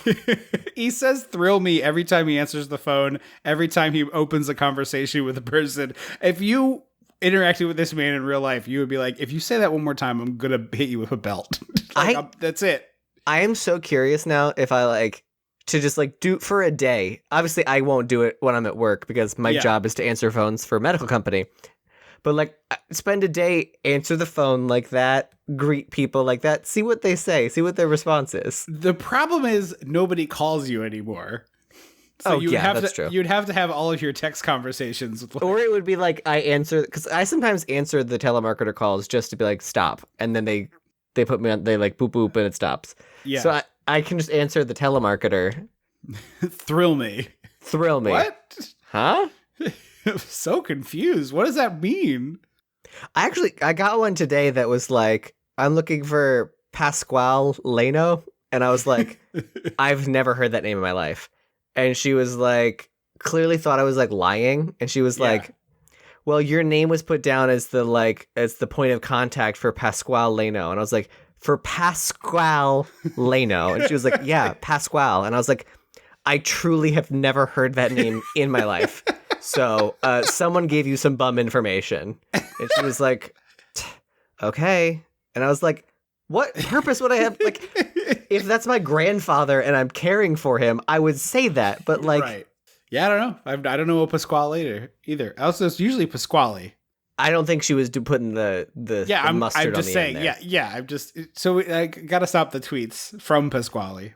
He says thrill me every time he answers the phone, every time he opens a conversation with a person. If you interacted with this man in real life, you would be like, if you say that one more time, I'm going to hit you with a belt. That's it. I am so curious now if I like to just like do for a day. Obviously, I won't do it when I'm at work because my job is to answer phones for a medical company. But like, spend a day, answer the phone like that, greet people like that, see what they say, see what their response is. The problem is nobody calls you anymore. So that's true. You'd have to have all of your text conversations with or it would be like I answer, because I sometimes answer the telemarketer calls just to be like, stop. And then they put me on, they like boop boop and it stops. Yeah. So I can just answer the telemarketer. Thrill me. What? Huh? I'm so confused. What does that mean? I got one today that was like, I'm looking for Pasquale Leno. And I was like, I've never heard that name in my life. And she was like, clearly thought I was like lying. And she was like, well, your name was put down as the point of contact for Pasquale Leno. And I was like, for Pasquale Leno. And she was like, yeah, Pasquale. And I was like, I truly have never heard that name in my life. So someone gave you some bum information. And she was like, okay. And I was like, what purpose would I have? Like, if that's my grandfather and I'm caring for him, I would say that. But like, right. Yeah, I don't know. I don't know what Pasquale either. Also, it's usually Pasquale. I don't think she was putting the mustard I'm just on the saying, end there. Yeah. I'm just so I gotta stop the tweets from Pasquale.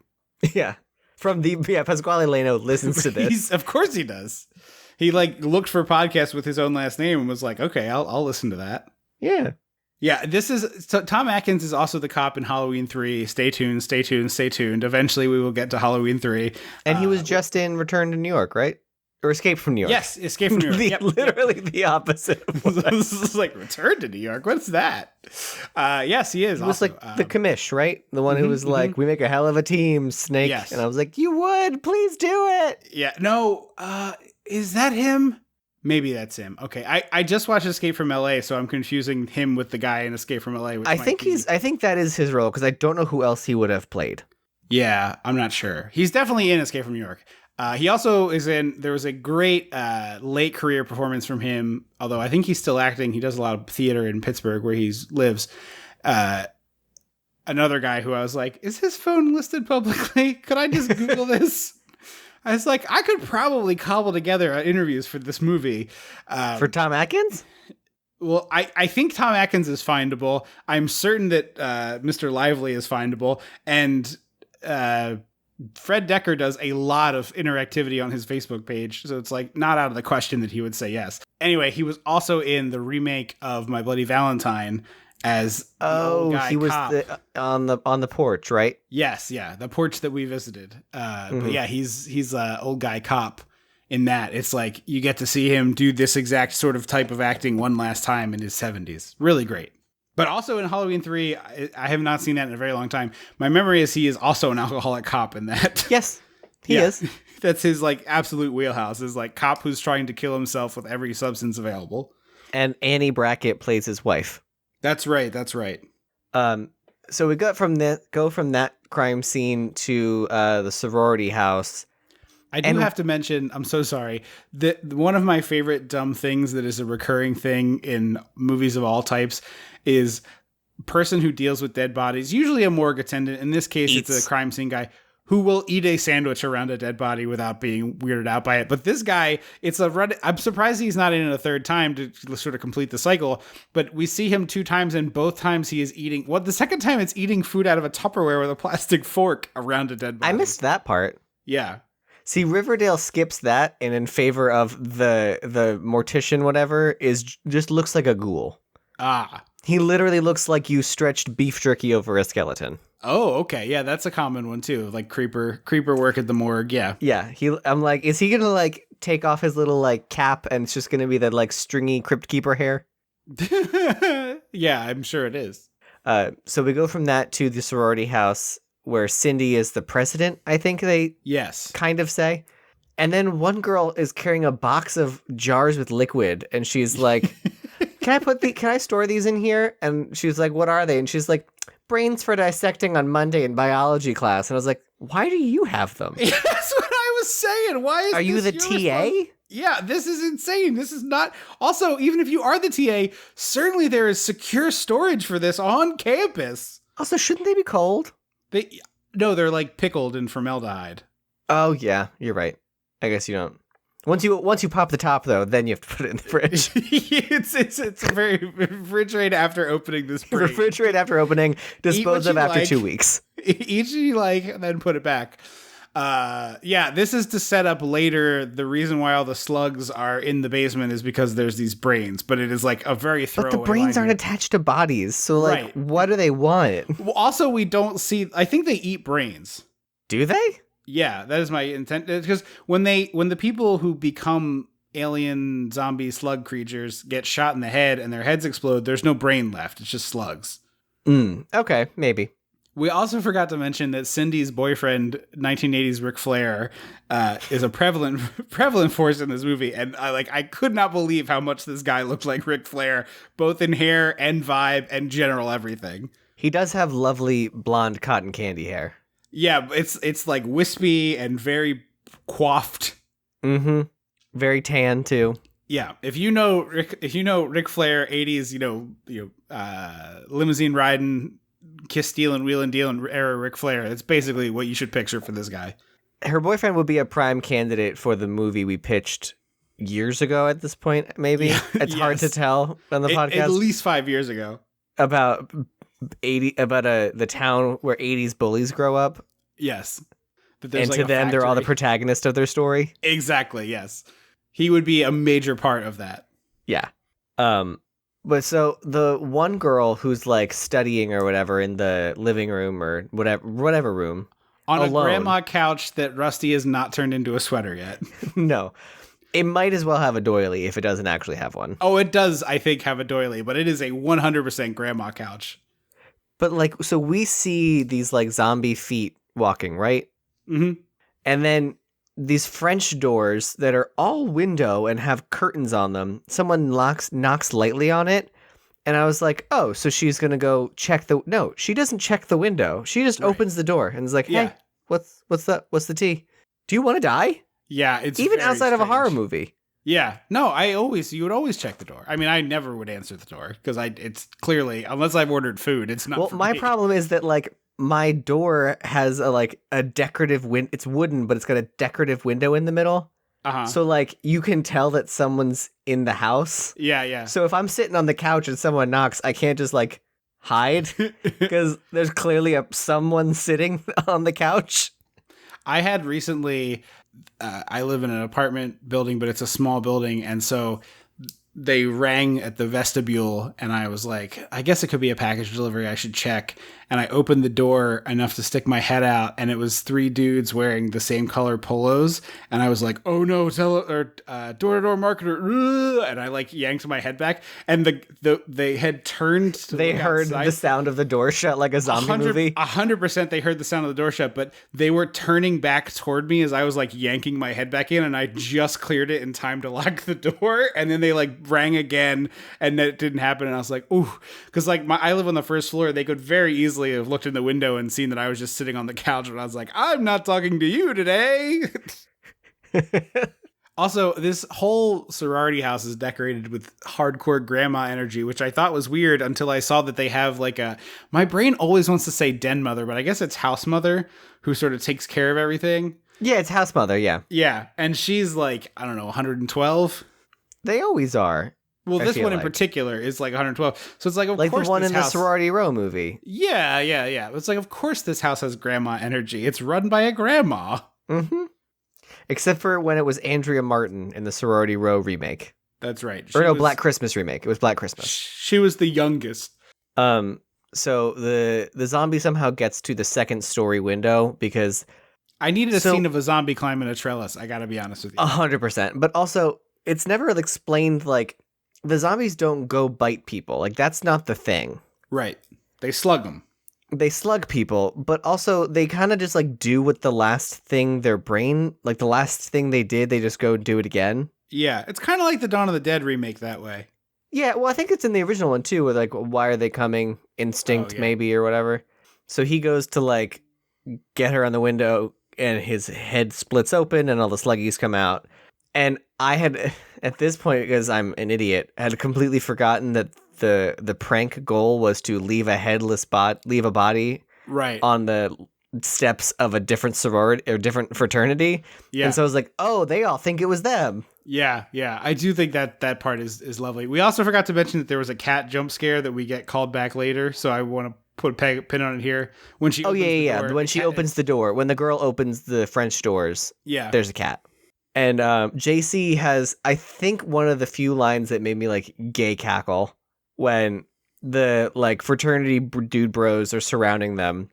Yeah, Pasquale Leno listens to this. Of course he does. He like looked for podcasts with his own last name and was like, okay, I'll listen to that. Yeah. Yeah, so Tom Atkins is also the cop in Halloween 3. Stay tuned. Eventually we will get to Halloween 3. And he was just in Return to New York, right? Or Escape from New York. Yes, Escape from New York. Literally the opposite of what this is like Return to New York. What's that? Yes, he is. He was like the commish, right? The one who was like, we make a hell of a team, Snake. Yes. And I was like, you would. Please do it. Yeah. No, is that him? Maybe that's him. Okay. I just watched Escape from LA, so I'm confusing him with the guy in Escape from LA. I think that is his role, because I don't know who else he would have played. Yeah, I'm not sure. He's definitely in Escape from New York. He also is there was a great late career performance from him, although I think he's still acting. He does a lot of theater in Pittsburgh where he lives. Another guy who I was like, is his phone listed publicly? Could I just Google this? I was like, I could probably cobble together interviews for this movie. For Tom Atkins? Well, I think Tom Atkins is findable. I'm certain that Mr. Lively is findable. And Fred Decker does a lot of interactivity on his Facebook page. So it's like not out of the question that he would say yes. Anyway, he was also in the remake of My Bloody Valentine as the old guy he was cop. on the porch, right? Yes, yeah, the porch that we visited. But yeah, he's a old guy cop in that. It's like you get to see him do this exact sort of type of acting one last time in his 70s. Really great. But also in Halloween 3, I have not seen that in a very long time. My memory is he is also an alcoholic cop in that. Yes, he is. That's his like absolute wheelhouse, is like cop who's trying to kill himself with every substance available. And Annie Brackett plays his wife. That's right. That's right. So we go from that crime scene to the sorority house. I do have to mention, I'm so sorry, that one of my favorite dumb things that is a recurring thing in movies of all types is person who deals with dead bodies, usually a morgue attendant. In this case, it's a crime scene guy who will eat a sandwich around a dead body without being weirded out by it. But this guy, I'm surprised he's not in it a third time to sort of complete the cycle. But we see him 2 times, and both times he is eating. The second time it's eating food out of a Tupperware with a plastic fork around a dead body. I missed that part. Yeah. See, Riverdale skips that, and in favor of the mortician, whatever, just looks like a ghoul. Ah. He literally looks like you stretched beef jerky over a skeleton. Oh, okay. Yeah, that's a common one too. Like creeper work at the morgue. Yeah. Yeah. I'm like, is he gonna like take off his little like cap and it's just gonna be that like stringy crypt keeper hair? Yeah, I'm sure it is. So we go from that to the sorority house where Cindy is the president, I think they kind of say. And then one girl is carrying a box of jars with liquid and she's like, can I store these in here? And she's like, what are they? And she's like, brains for dissecting on Monday in biology class. And I was like, why do you have them? That's what I was saying. Why are you the TA? Yeah, this is insane. This is not. Also, even if you are the TA, certainly there is secure storage for this on campus. Also, shouldn't they be cold? No, they're like pickled in formaldehyde. Oh yeah, you're right. I guess you don't. Once you pop the top though, then you have to put it in the fridge. it's very refrigerate after opening this brain. Refrigerate after opening, dispose of after 2 weeks. Eat what you like, and then put it back. Yeah, this is to set up later. The reason why all the slugs are in the basement is because there's these brains, but it is like a very throwaway. But the brains aren't attached to bodies, so like, what do they want? Well, also, we don't see. I think they eat brains. Do they? Yeah, that is my intent. Because when the people who become alien zombie slug creatures get shot in the head and their heads explode, there's no brain left. It's just slugs. Okay, maybe. We also forgot to mention that Cindy's boyfriend, 1980s Ric Flair, is a prevalent force in this movie, and I could not believe how much this guy looked like Ric Flair, both in hair and vibe and general everything. He does have lovely blonde cotton candy hair. Yeah, it's like wispy and very coiffed. Mm-hmm. Very tan too. Yeah, if you know Ric Flair, 80s, limousine riding, kiss stealing, wheeling dealing era Ric Flair, that's basically what you should picture for this guy. Her boyfriend would be a prime candidate for the movie we pitched years ago at this point, maybe. Yeah, it's hard to tell on the podcast. At least 5 years ago. About the town where 80s bullies grow up. Yes. And to them, they're all the protagonist of their story. Exactly, yes. He would be a major part of that. Yeah. But so the one girl who's like studying or whatever in the living room or whatever room. On alone, a grandma couch that Rusty has not turned into a sweater yet. No. It might as well have a doily if it doesn't actually have one. Oh, it does, I think, have a doily, but it is a 100% grandma couch. But like, so we see these like zombie feet walking, right? Mm-hmm. And then these French doors that are all window and have curtains on them. Someone knocks lightly on it. And I was like, oh, so she's going to go check no, she doesn't check the window. She just opens the door and is like, hey, what's the tea? Do you want to die? Yeah. It's even outside of a horror movie. Yeah. No, you would always check the door. I mean, I never would answer the door because it's clearly, unless I've ordered food, it's not. Well, my problem is that like my door has a decorative it's wooden, but it's got a decorative window in the middle. Uh-huh. So like you can tell that someone's in the house. Yeah. So if I'm sitting on the couch and someone knocks, I can't just like hide because there's clearly someone sitting on the couch. I had recently, I live in an apartment building, but it's a small building. And so they rang at the vestibule and I was like, I guess it could be a package delivery. I should check. And I opened the door enough to stick my head out and it was 3 dudes wearing the same color polos. And I was like, oh no, door-to-door marketer. And I like yanked my head back and they had turned. They heard outside. The sound of the door shut like a zombie movie. 100% they heard the sound of the door shut, but they were turning back toward me as I was like yanking my head back in and I just cleared it in time to lock the door. And then they like rang again and that didn't happen. And I was like, ooh, because like I live on the first floor. They could very easily have looked in the window and seen that I was just sitting on the couch and I was like, I'm not talking to you today. Also, this whole sorority house is decorated with hardcore grandma energy, which I thought was weird until I saw that they have like my brain always wants to say den mother, but I guess it's house mother who sort of takes care of everything. Yeah, it's house mother. Yeah. Yeah. And she's like, I don't know, 112. They always are. Well, this one in particular is like 112. So it's like, of like course, the one this in house... the Sorority Row movie. Yeah. It's like, of course, this house has grandma energy. It's run by a grandma. Mm-hmm. Except for when it was Andrea Martin in the Sorority Row remake. That's right. Black Christmas remake. It was Black Christmas. She was the youngest. So the zombie somehow gets to the second story window because I needed a scene of a zombie climbing a trellis. I got to be honest with you. 100%. But also, it's never explained like. The zombies don't go bite people. Like, that's not the thing. Right. They slug them. They slug people, but also they kind of just, like, do what the last thing their brain... Like, the last thing they did, they just go do it again. Yeah. It's kind of like the Dawn of the Dead remake that way. Yeah, well, I think it's in the original one, too, with, like, why are they coming? Instinct, maybe, or whatever. So he goes to, like, get her on the window, and his head splits open, and all the sluggies come out. And I had, at this point, because I'm an idiot, had completely forgotten that the prank goal was to leave a body right on the steps of a different sorority or different fraternity. Yeah. And so I was like, oh, they all think it was them. Yeah. I do think that part is lovely. We also forgot to mention that there was a cat jump scare that we get called back later. So I want to put a pin on it here. When she opens the door, when she opens the door, when the girl opens the French doors, there's a cat. And JC has, I think, one of the few lines that made me like gay cackle when the like fraternity dude bros are surrounding them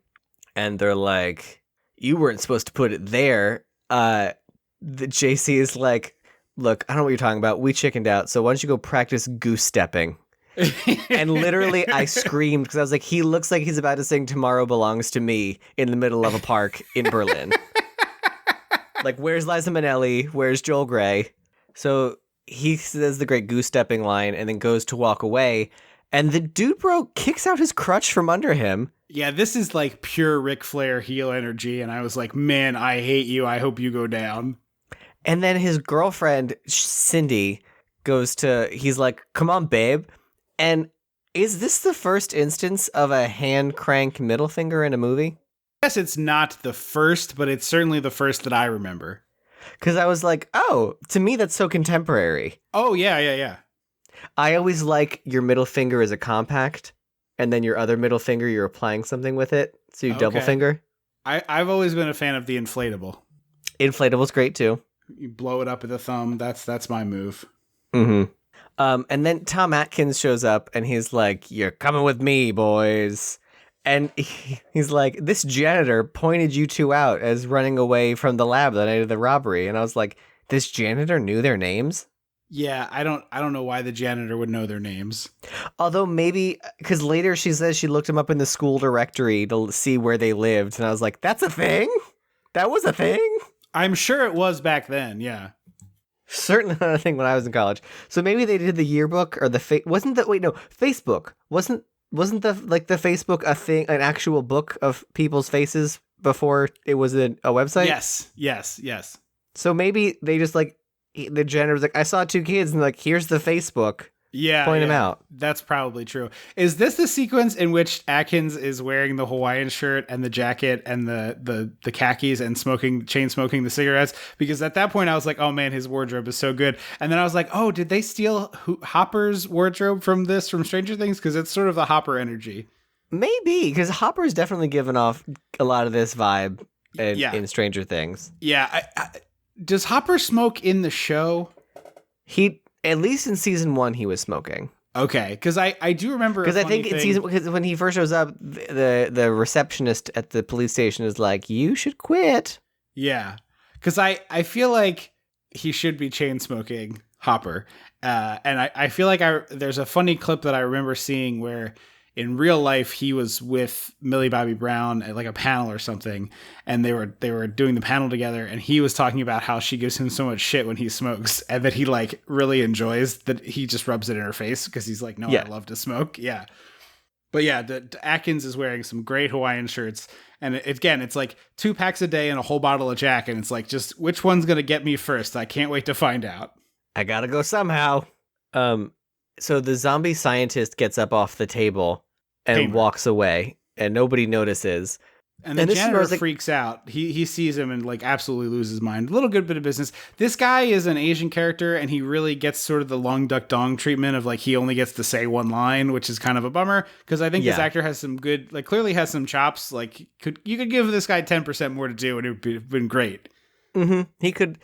and they're like, you weren't supposed to put it there. The JC is like, look, I don't know what you're talking about. We chickened out. So why don't you go practice goose stepping? And literally I screamed because I was like, he looks like he's about to sing Tomorrow Belongs to Me in the middle of a park in Berlin. Like, where's Liza Minnelli? Where's Joel Grey? So he says the great goose stepping line and then goes to walk away. And the dude bro kicks out his crutch from under him. Yeah, this is like pure Ric Flair heel energy. And I was like, man, I hate you. I hope you go down. And then his girlfriend, Cindy, he's like, come on, babe. And is this the first instance of a hand crank middle finger in a movie? Yes, it's not the first, but it's certainly the first that I remember. Because I was like, oh, to me, that's so contemporary. Oh, yeah. I always like your middle finger as a compact, and then your other middle finger, you're applying something with it, so you double finger. I've always been a fan of the inflatable. Inflatable's great, too. You blow it up with a thumb. That's my move. Mm-hmm. And then Tom Atkins shows up, and he's like, you're coming with me, boys. And he's like, this janitor pointed you two out as running away from the lab the night of the robbery. And I was like, this janitor knew their names? Yeah, I don't know why the janitor would know their names. Although maybe, because later she says she looked them up in the school directory to see where they lived. And I was like, that's a thing? That was a thing? I'm sure it was back then, yeah. Certainly not a thing when I was in college. So maybe they did the yearbook or Facebook. Wasn't the Facebook a thing, an actual book of people's faces before it was a website? Yes. So maybe they just like the janitor was like, I saw 2 kids and like, here's the Facebook. Yeah, point him out. That's probably true. Is this the sequence in which Atkins is wearing the Hawaiian shirt and the jacket and the khakis and chain smoking the cigarettes? Because at that point I was like, oh man, his wardrobe is so good. And then I was like, oh, did they steal Hopper's wardrobe from Stranger Things? Because it's sort of the Hopper energy. Maybe, because Hopper's definitely given off a lot of this vibe in Stranger Things. Yeah. Does Hopper smoke in the show? At least in season 1, he was smoking. Okay, because I do remember. Because I think because when he first shows up, the receptionist at the police station is like, "You should quit." Yeah, because I feel like he should be chain smoking Hopper, and I feel like there's a funny clip that I remember seeing where in real life he was with Millie Bobby Brown at like a panel or something, and they were doing the panel together, and he was talking about how she gives him so much shit when he smokes, and that he like really enjoys that he just rubs it in her face because he's like, no, I love to smoke. Yeah. But yeah, the Atkins is wearing some great Hawaiian shirts, and it's like 2 packs a day and a whole bottle of Jack, and it's like, just which one's gonna get me first? I can't wait to find out. I gotta go somehow. So the zombie scientist gets up off the table and walks away, and nobody notices. And the janitor freaks out. He sees him and like absolutely loses his mind. A little good bit of business. This guy is an Asian character, and he really gets sort of the long duck dong treatment of like he only gets to say one line, which is kind of a bummer because I think this actor has some good, like clearly has some chops. Like you could give this guy 10% more to do, and it would have been great. Mm-hmm. He could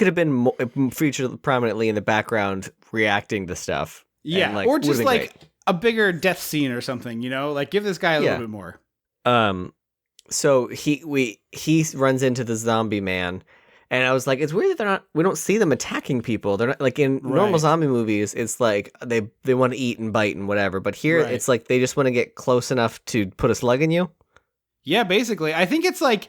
have been featured prominently in the background reacting to stuff. Yeah, and, like, or just like a bigger death scene or something, you know, like give this guy a little bit more. So he runs into the zombie man, and I was like, it's weird that we don't see them attacking people. They're not like in normal zombie movies. It's like they want to eat and bite and whatever, but here it's like they just want to get close enough to put a slug in you. Yeah, basically. I think it's like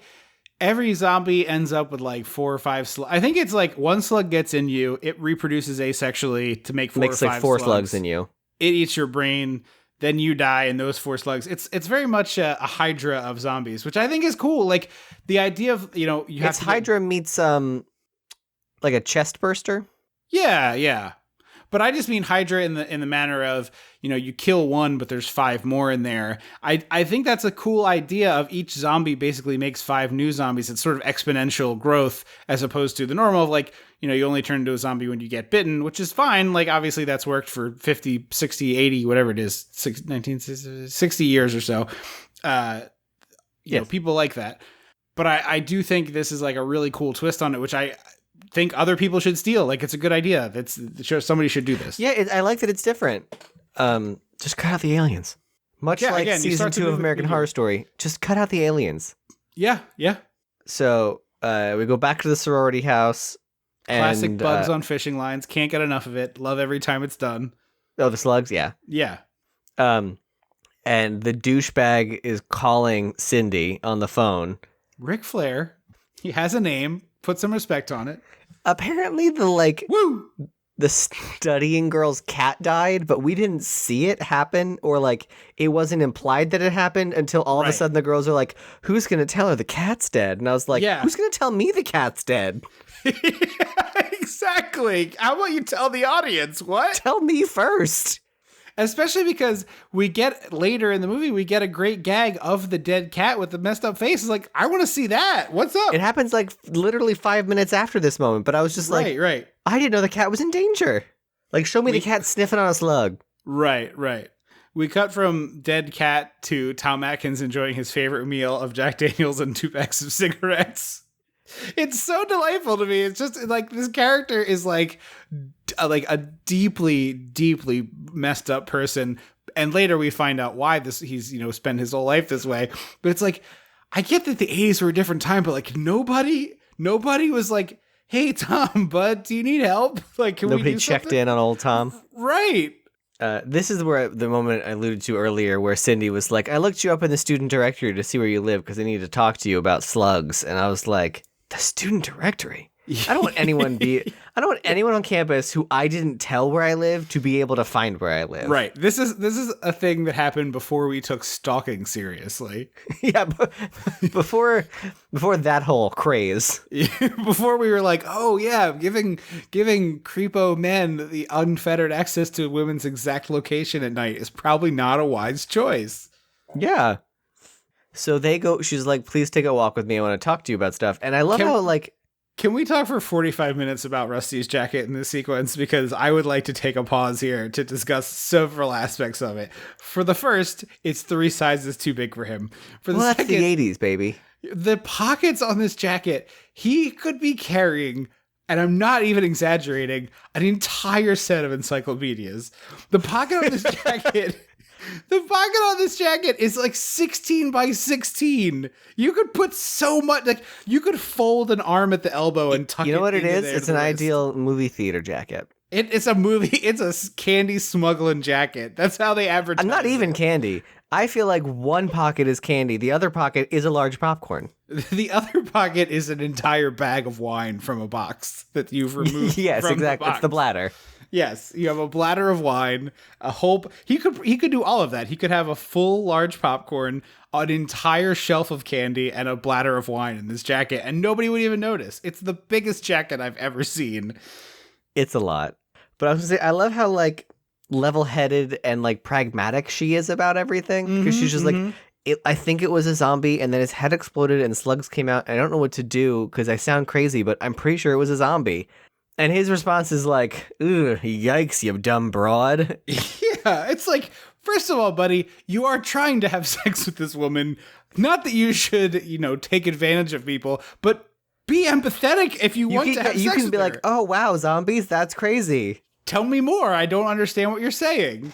every zombie ends up with like 4 or 5 slugs. I think it's like one slug gets in you, it reproduces asexually to make 4 or 5 like 4 slugs in you. It eats your brain, then you die, and those 4 slugs. It's very much a hydra of zombies, which I think is cool. Like the idea of, you know, you have it's hydra meets like a chest burster. Yeah. But I just mean hydra in the manner of, you know, you kill one, but there's 5 more in there. I think that's a cool idea of each zombie basically makes 5 new zombies. It's sort of exponential growth as opposed to the normal of like, you know, you only turn into a zombie when you get bitten, which is fine. Like, obviously that's worked for 50, 60, 80, whatever it is, 60 years or so. You know, people like that. But I do think this is like a really cool twist on it, which I think other people should steal. Like, it's a good idea. Somebody should do this. Yeah, I like that it's different. Just cut out the aliens. Much like season 2 of American Horror Story. Just cut out the aliens. Yeah. So we go back to the sorority house. Classic bugs on fishing lines. Can't get enough of it. Love every time it's done. Oh, the slugs? Yeah. Yeah. And the douchebag is calling Cindy on the phone. Ric Flair. He has a name. Put some respect on it. Apparently the studying girl's cat died, but we didn't see it happen, or like it wasn't implied that it happened until all of a sudden the girls are like, who's going to tell her the cat's dead? And I was like, who's going to tell me the cat's dead? Exactly. How about you tell the audience? What? Tell me first. Especially because we get later in the movie, we get a great gag of the dead cat with the messed up face. It's like, I want to see that. What's up? It happens like literally 5 minutes after this moment, but I was just like, I didn't know the cat was in danger. Like, show me the cat sniffing on a slug. Right. We cut from dead cat to Tom Atkins enjoying his favorite meal of Jack Daniels and 2 packs of cigarettes. It's so delightful to me. It's just like this character is like a deeply, deeply messed up person. And later we find out why he's, you know, spent his whole life this way. But it's like, I get that the 80s were a different time, but like nobody was like, hey, Tom, bud, do you need help? Like, can nobody we do checked something? In on old Tom. Right. This is where the moment I alluded to earlier where Cindy was like, I looked you up in the student directory to see where you live because I need to talk to you about slugs. And I was like, the student directory? I don't want anyone on campus who I didn't tell where I live to be able to find where I live. Right. This is a thing that happened before we took stalking seriously. Yeah, before that whole craze. Before we were like, oh yeah, giving creepo men the unfettered access to women's exact location at night is probably not a wise choice. Yeah. So they go, she's like, please take a walk with me. I want to talk to you about stuff. And I love how like, can we talk for 45 minutes about Rusty's jacket in this sequence? Because I would like to take a pause here to discuss several aspects of it. For the first, it's 3 sizes too big for him. For the that's second, the 80s, baby. The pockets on this jacket, he could be carrying, and I'm not even exaggerating, an entire set of encyclopedias. The pocket on this jacket... The pocket on this jacket is like 16 by 16. You could put so much, like you could fold an arm at the elbow and tuck it. You know what it is? There it's an ideal movie theater jacket. It's a movie. It's a candy smuggling jacket. That's how they advertise. Not even candy. I feel like one pocket is candy. The other pocket is a large popcorn. The other pocket is an entire bag of wine from a box that you've removed. Yes, from exactly. The box. It's the bladder. Yes, you have a bladder of wine, a whole... He could do all of that. He could have a full large popcorn, an entire shelf of candy, and a bladder of wine in this jacket, and nobody would even notice. It's the biggest jacket I've ever seen. It's a lot. But I was gonna say, I love how, like, level-headed and, like, pragmatic she is about everything. Because she's just like, I think it was a zombie, and then his head exploded, and slugs came out, and I don't know what to do, because I sound crazy, but I'm pretty sure it was a zombie. And his response is like, "Ugh, yikes, you dumb broad." Yeah, it's like, first of all, buddy, you are trying to have sex with this woman. Not that you should, take advantage of people, but be empathetic if you want to have sex with her. You can be like, "Oh, wow, zombies, that's crazy. Tell me more. I don't understand what you're saying."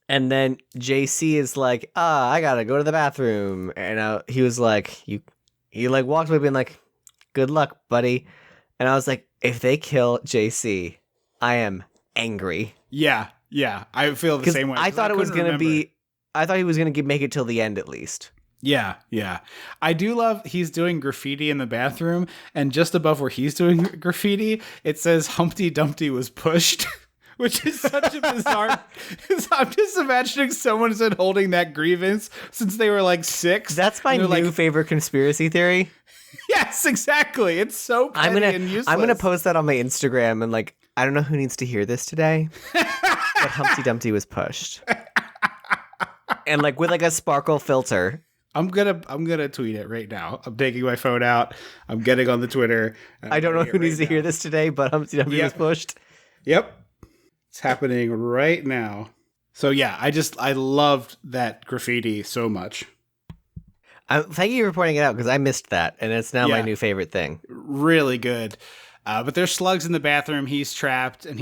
And then JC is like, I gotta go to the bathroom. And he was like, he like walked away being like, "Good luck, buddy." And I was like, if they kill JC, I am angry. Yeah, I feel the same way. I thought it was going to be, I thought he was going to make it till the end at least. Yeah. I do love he's doing graffiti in the bathroom, and just above where he's doing graffiti, it says Humpty Dumpty was pushed, which is such a bizarre... I'm just imagining someone's been holding that grievance since they were like 6. That's my new favorite conspiracy theory. Yes, exactly. It's so petty and useless. I'm gonna post that on my Instagram, and like, I don't know who needs to hear this today, but Humpty Dumpty was pushed, and like with like a sparkle filter. I'm gonna tweet it right now. I'm taking my phone out. I'm getting on the Twitter. I don't know who needs to hear this today, but Humpty Dumpty was pushed. Yep, it's happening right now. So yeah, I loved that graffiti so much. Thank you for pointing it out, because I missed that, and it's now my new favorite thing. Really good. But there's slugs in the bathroom. He's trapped, and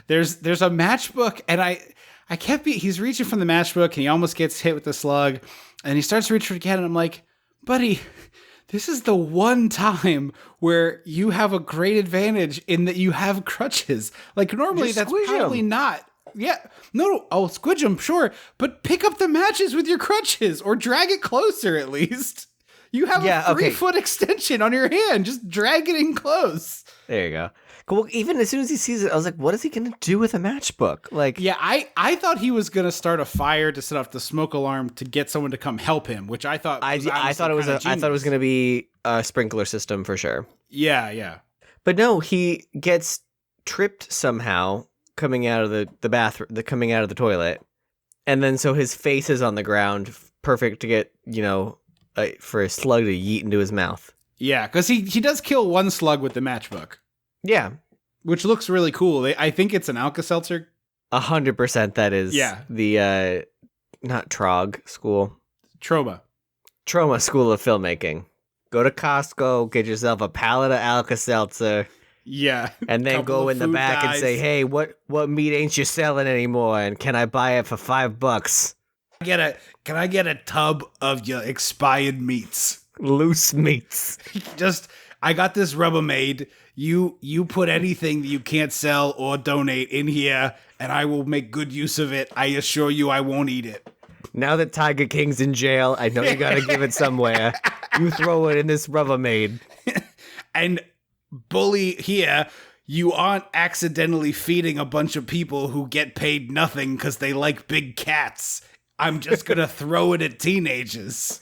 there's a matchbook, and he's reaching from the matchbook, and he almost gets hit with the slug, and he starts to reach for it again, and I'm like, buddy, this is the one time where you have a great advantage in that you have crutches. Like normally that's probably not. Yeah, no, I'll squidge them, sure, but pick up the matches with your crutches or drag it closer at least. You have a 3-foot extension on your hand. Just drag it in close. There you go. Well, even as soon as he sees it, I was like, what is he going to do with a matchbook? Like, yeah, I thought he was going to start a fire to set off the smoke alarm to get someone to come help him, which I thought I thought it was going to be a sprinkler system for sure. Yeah. But no, he gets tripped somehow coming out of the bathroom, coming out of the toilet, and then so his face is on the ground, perfect to get for a slug to yeet into his mouth. Yeah, because he does kill one slug with the matchbook. Yeah, which looks really cool. I think it's an Alka-Seltzer. 100%. That is. Yeah. The not Trog school. Troma School of Filmmaking. Go to Costco, get yourself a pallet of Alka-Seltzer. Yeah. And then go in the back and say, "Hey, what meat ain't you selling anymore? And can I buy it for $5? Can I get a tub of your expired meats? Loose meats. I got this Rubbermaid. You put anything that you can't sell or donate in here, and I will make good use of it. I assure you I won't eat it." Now that Tiger King's in jail, I know you gotta give it somewhere. You throw it in this Rubbermaid. And bully here. You aren't accidentally feeding a bunch of people who get paid nothing because they like big cats. I'm just going to throw it at teenagers.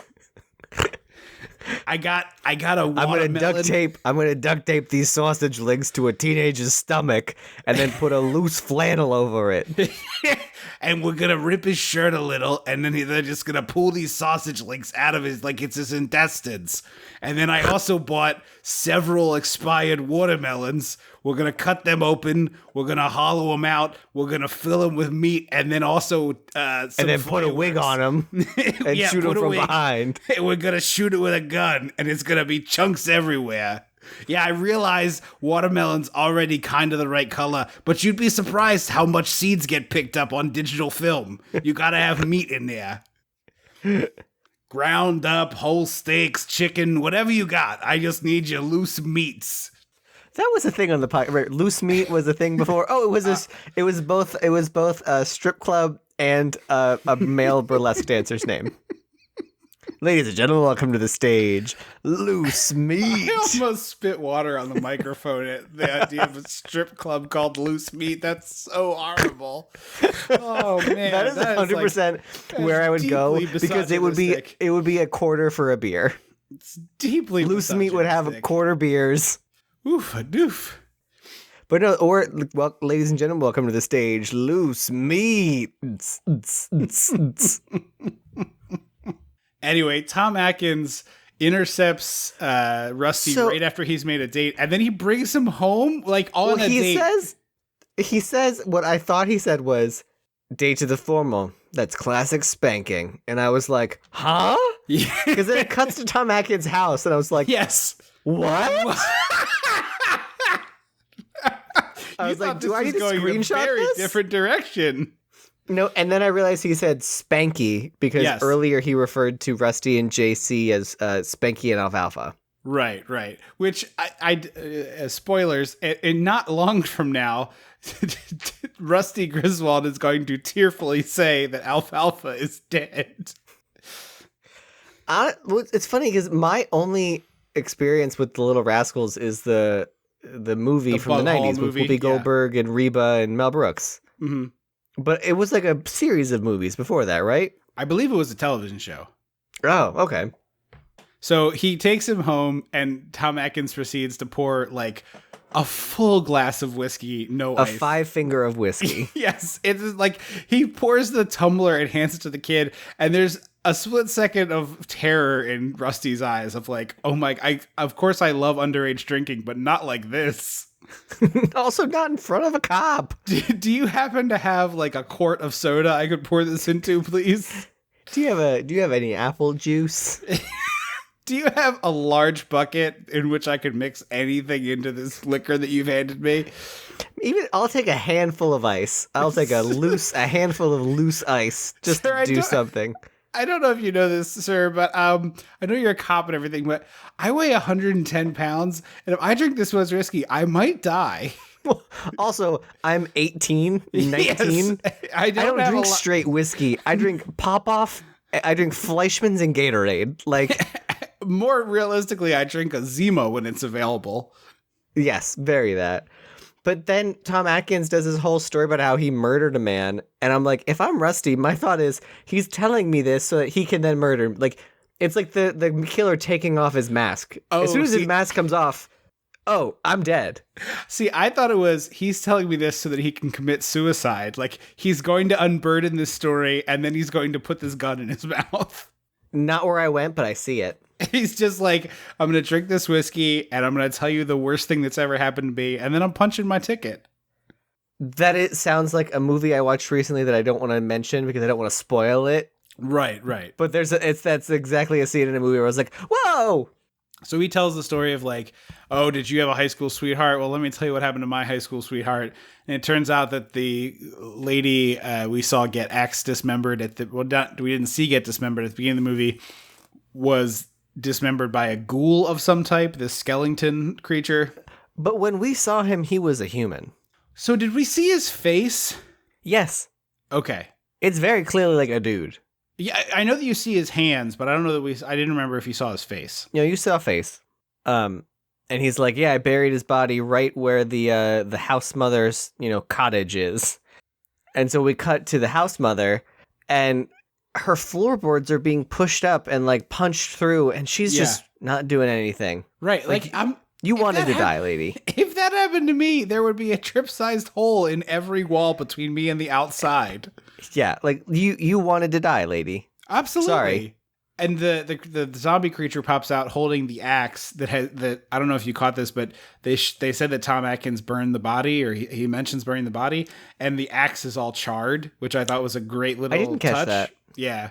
I got a watermelon. I'm gonna duct tape these sausage links to a teenager's stomach and then put a loose flannel over it. And we're gonna rip his shirt a little, and then they're just gonna pull these sausage links out of his, like it's his intestines. And then I also bought several expired watermelons. We're gonna cut them open. We're gonna hollow them out. We're gonna fill them with meat, and then also and then put a wig on them and shoot them from behind. We're gonna shoot it with a gun, and it's gonna be chunks everywhere. Yeah, I realize watermelon's already kind of the right color, but you'd be surprised how much seeds get picked up on digital film. You gotta have meat in there. Ground up, whole steaks, chicken, whatever you got. I just need your loose meats. That was a thing on the podcast. Right? Loose meat was a thing before. Oh, it was both a strip club and a male burlesque dancer's name. Ladies and gentlemen, welcome to the stage, Loose Meat. I almost spit water on the microphone at the idea of a strip club called Loose Meat. That's so horrible. Oh man, that is 100% where I would go because it would be a quarter for a beer. It's deeply Loose Meat would have a quarter beers. Oof, a doof. But no, well, ladies and gentlemen, welcome to the stage, Loose Meat. Anyway, Tom Atkins intercepts Rusty right after he's made a date, and then he brings him home like on a date. He says what I thought he said was, date to the formal. That's classic spanking. And I was like, huh? Yeah. Because then it cuts to Tom Atkins' house, and I was like, yes. What? I was like, do I need to screenshot very this? Different direction. No, and then I realized he said Spanky because earlier he referred to Rusty and JC as Spanky and Alfalfa. Right. Which spoilers, and not long from now, Rusty Griswold is going to tearfully say that Alfalfa is dead. It's funny because my only experience with the Little Rascals is the movie from the 90s with Whoopi Goldberg and Reba and Mel Brooks. Mm-hmm. But it was like a series of movies before that, right? I believe it was a television show. Oh, okay. So he takes him home, and Tom Atkins proceeds to pour like a full glass of whiskey, no ice. A 5-finger of whiskey. Yes. It's like he pours the tumbler and hands it to the kid, and there's a split second of terror in Rusty's eyes of like, oh my, of course I love underage drinking, but not like this. Also not in front of a cop. Do you happen to have like a quart of soda I could pour this into, please? Do you have any apple juice? Do you have a large bucket in which I could mix anything into this liquor that you've handed me? I'll take a handful of ice. I'll take a handful of loose ice just to do something. I don't know if you know this, sir, but I know you're a cop and everything, but I weigh 110 pounds, and if I drink this much whiskey, I might die. Also, I'm 18, 19. Yes, I don't drink straight whiskey. I drink Pop-Off, I drink Fleischmann's and Gatorade. Like, more realistically, I drink a Zima when it's available. Yes, very that. But then Tom Atkins does his whole story about how he murdered a man. And I'm like, if I'm Rusty, my thought is he's telling me this so that he can then murder him. Like, it's like the killer taking off his mask. As soon as his mask comes off, I'm dead. See, I thought it was he's telling me this so that he can commit suicide. Like, he's going to unburden this story and then he's going to put this gun in his mouth. Not where I went, but I see it. He's just like, I'm going to drink this whiskey and I'm going to tell you the worst thing that's ever happened to me. And then I'm punching my ticket. That it sounds like a movie I watched recently that I don't want to mention because I don't want to spoil it. Right. But that's exactly a scene in a movie where I was like, whoa! So he tells the story of like, oh, did you have a high school sweetheart? Well, let me tell you what happened to my high school sweetheart. And it turns out that the lady we saw get axe dismembered we didn't see get dismembered at the beginning of the movie was dismembered by a ghoul of some type, this skeleton creature. But when we saw him, he was a human. So did we see his face? Yes. Okay. It's very clearly like a dude. Yeah, I know that you see his hands, but I don't know that I didn't remember if you saw his face. You saw face. And he's like, yeah, I buried his body right where the house mother's, cottage is. And so we cut to the house mother, and her floorboards are being pushed up and like punched through, and she's just not doing anything. Right. Like you wanted to die, lady. If that happened to me, there would be a trip-sized hole in every wall between me and the outside. Yeah, like you wanted to die, lady. Absolutely. Sorry. And the zombie creature pops out holding the axe that I don't know if you caught this, but they said that Tom Atkins burned the body, or he mentions burning the body, and the axe is all charred, which I thought was a great little touch. I didn't catch that. Yeah.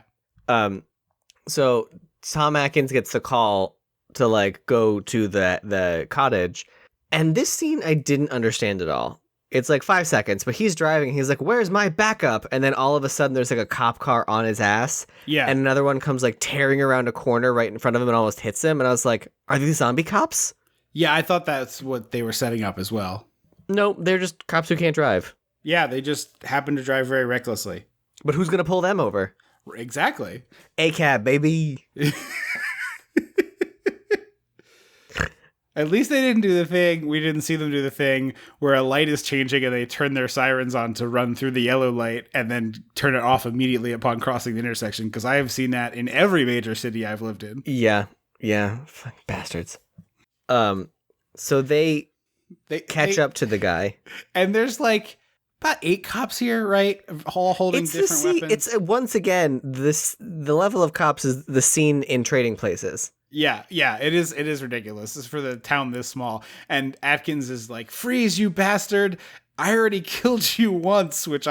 So Tom Atkins gets the call to like go to the cottage, and this scene I didn't understand at all. It's like 5 seconds, but he's driving. He's like, "Where's my backup?" And then all of a sudden, there's like a cop car on his ass. Yeah. And another one comes like tearing around a corner right in front of him and almost hits him. And I was like, "Are these zombie cops?" Yeah, I thought that's what they were setting up as well. No, they're just cops who can't drive. Yeah, they just happen to drive very recklessly. But who's gonna pull them over? Exactly. A-cab, baby. At least they didn't do the thing. We didn't see them do the thing where a light is changing and they turn their sirens on to run through the yellow light and then turn it off immediately upon crossing the intersection. Because I have seen that in every major city I've lived in. Yeah. Fucking bastards. So they catch up to the guy. And there's like about 8 cops here, right? All holding different weapons. It's once again, the level of cops is the scene in Trading Places. Yeah, it is ridiculous. This is for the town this small. And Atkins is like, "Freeze, you bastard. I already killed you once," which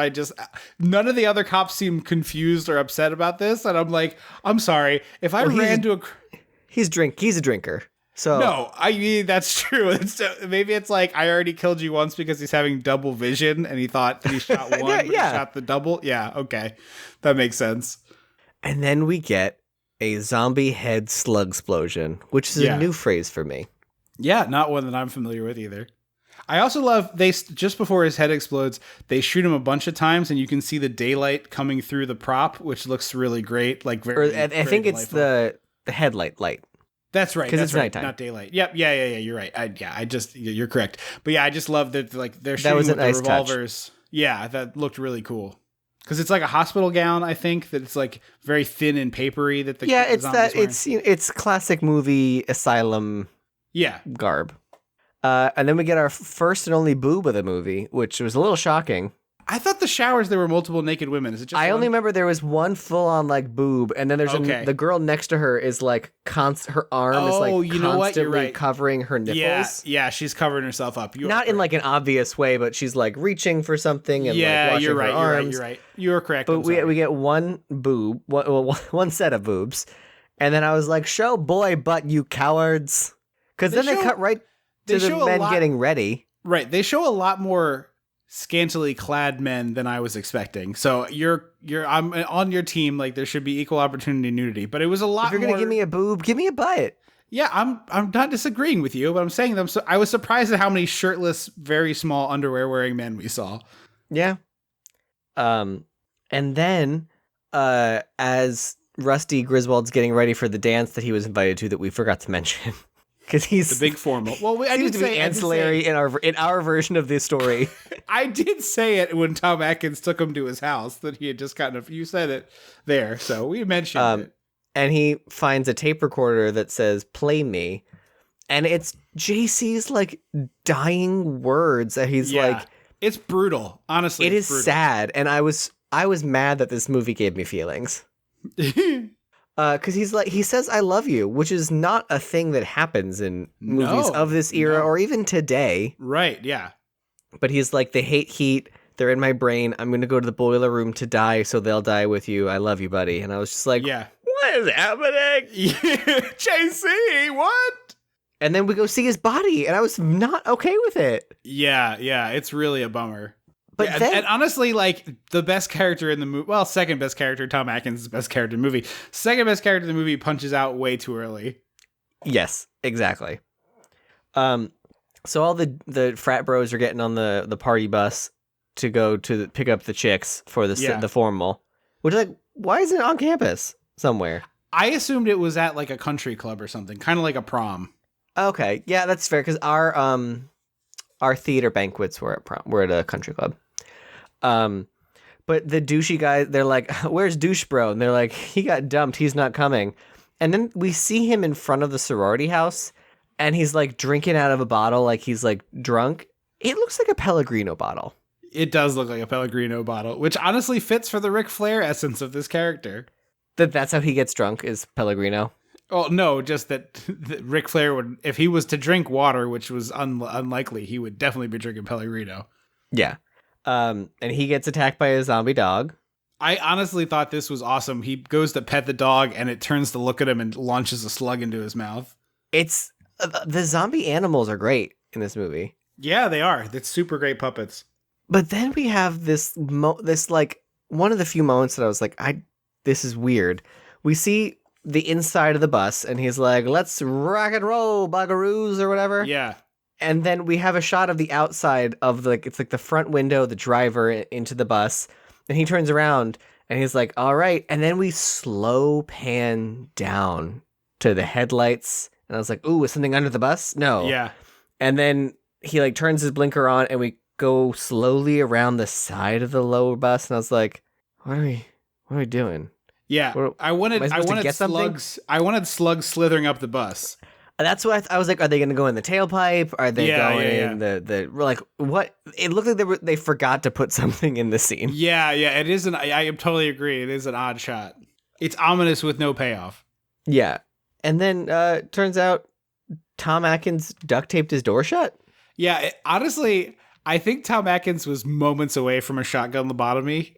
none of the other cops seem confused or upset about this. And I'm like, I'm sorry. If I ran to a... He's a drinker. So no, I mean, that's true. Maybe it's like, I already killed you once because he's having double vision and he thought that he shot one, but he shot the double. Yeah, okay. That makes sense. And then we get a zombie head slug explosion, which is a new phrase for me. Yeah, not one that I'm familiar with either. I also love just before his head explodes, they shoot him a bunch of times, and you can see the daylight coming through the prop, which looks really great. Like I think it's the headlight light. That's right, because it's right, nighttime, not daylight. Yep, yeah. You're right. You're correct. But yeah, I just love that. Like they're shooting with the revolvers. Touch. Yeah, that looked really cool. Because it's like a hospital gown, I think, that it's like very thin and papery. It's classic movie asylum. Yeah, garb. And then we get our first and only boob of the movie, which was a little shocking. I thought the showers there were multiple naked women. Is it just? I only remember there was one full on like boob, and then there's the girl next to her is like her arm is like constantly covering her nipples. Yeah, she's covering herself up. Not in like an obvious way, but she's like reaching for something and like washing her arms. You're right. You're correct. But we get one boob, one set of boobs, and then I was like, "Show boy butt, you cowards!" Because then they cut right to the men getting ready. Right, they show a lot more scantily clad men than I was expecting. So I'm on your team. Like, there should be equal opportunity nudity, but it was a lot. If you're gonna give me a boob, give me a butt. Yeah, I'm not disagreeing with you, but I'm saying them. So I was surprised at how many shirtless, very small underwear wearing men we saw. Yeah. And then as Rusty Griswold's getting ready for the dance that he was invited to that we forgot to mention. Because he's the big formal. Well, I seems to be ancillary in our version of this story. I did say it when Tom Atkins took him to his house that he had just you said it there, so we mentioned it. And he finds a tape recorder that says "Play Me," and it's JC's like dying words that he's like. It's brutal, honestly. It is brutal. Sad, and I was mad that this movie gave me feelings. Because he says "I love you," which is not a thing that happens in movies of this era or even today. Right, yeah. But he's like, "They hate heat. They're in my brain. I'm going to go to the boiler room to die, so they'll die with you. I love you, buddy." And I was just like, what is happening? JC, what? And then we go see his body, and I was not okay with it. Yeah, it's really a bummer. But and honestly, like, the best character in the movie, well, second best character, Tom Atkins is the best character in the movie. Second best character in the movie punches out way too early. Yes, exactly. So all the frat bros are getting on the party bus to go to pick up the chicks for the formal. Which, like, why isn't it on campus somewhere? I assumed it was at like a country club or something, kind of like a prom. Okay, yeah, that's fair because our theater banquets were at a country club. But the douchey guy, they're like, "Where's douche bro?" And they're like, "He got dumped. He's not coming." And then we see him in front of the sorority house, and he's like drinking out of a bottle, like he's like drunk. It looks like a Pellegrino bottle. It does look like a Pellegrino bottle, which honestly fits for the Ric Flair essence of this character. That's how he gets drunk, is Pellegrino. Oh, no, just that Ric Flair would, if he was to drink water, which was unlikely, he would definitely be drinking Pellegrino. Yeah. And he gets attacked by a zombie dog. I honestly thought this was awesome. He goes to pet the dog, and it turns to look at him and launches a slug into his mouth. It's the zombie animals are great in this movie. Yeah, they are. It's super great puppets. But then we have this like one of the few moments that I was like, this is weird. We see the inside of the bus, and he's like, "Let's rock and roll, bugaroos," or whatever. Yeah. And then we have a shot of the outside of it's like the front window, the driver into the bus, and he turns around and he's like, "All right." And then we slow pan down to the headlights, and I was like, "Ooh, is something under the bus?" No. Yeah. And then he like turns his blinker on, and we go slowly around the side of the lower bus, and I was like, what are we doing? Yeah. I wanted slugs. I wanted slugs slithering up the bus. That's what I was like, are they going to go in the tailpipe? Are they going in the like what? It looked like they forgot to put something in the scene. Yeah, it is I totally agree. It is an odd shot. It's ominous with no payoff. Yeah. And then turns out Tom Atkins duct taped his door shut. Yeah, honestly, I think Tom Atkins was moments away from a shotgun lobotomy.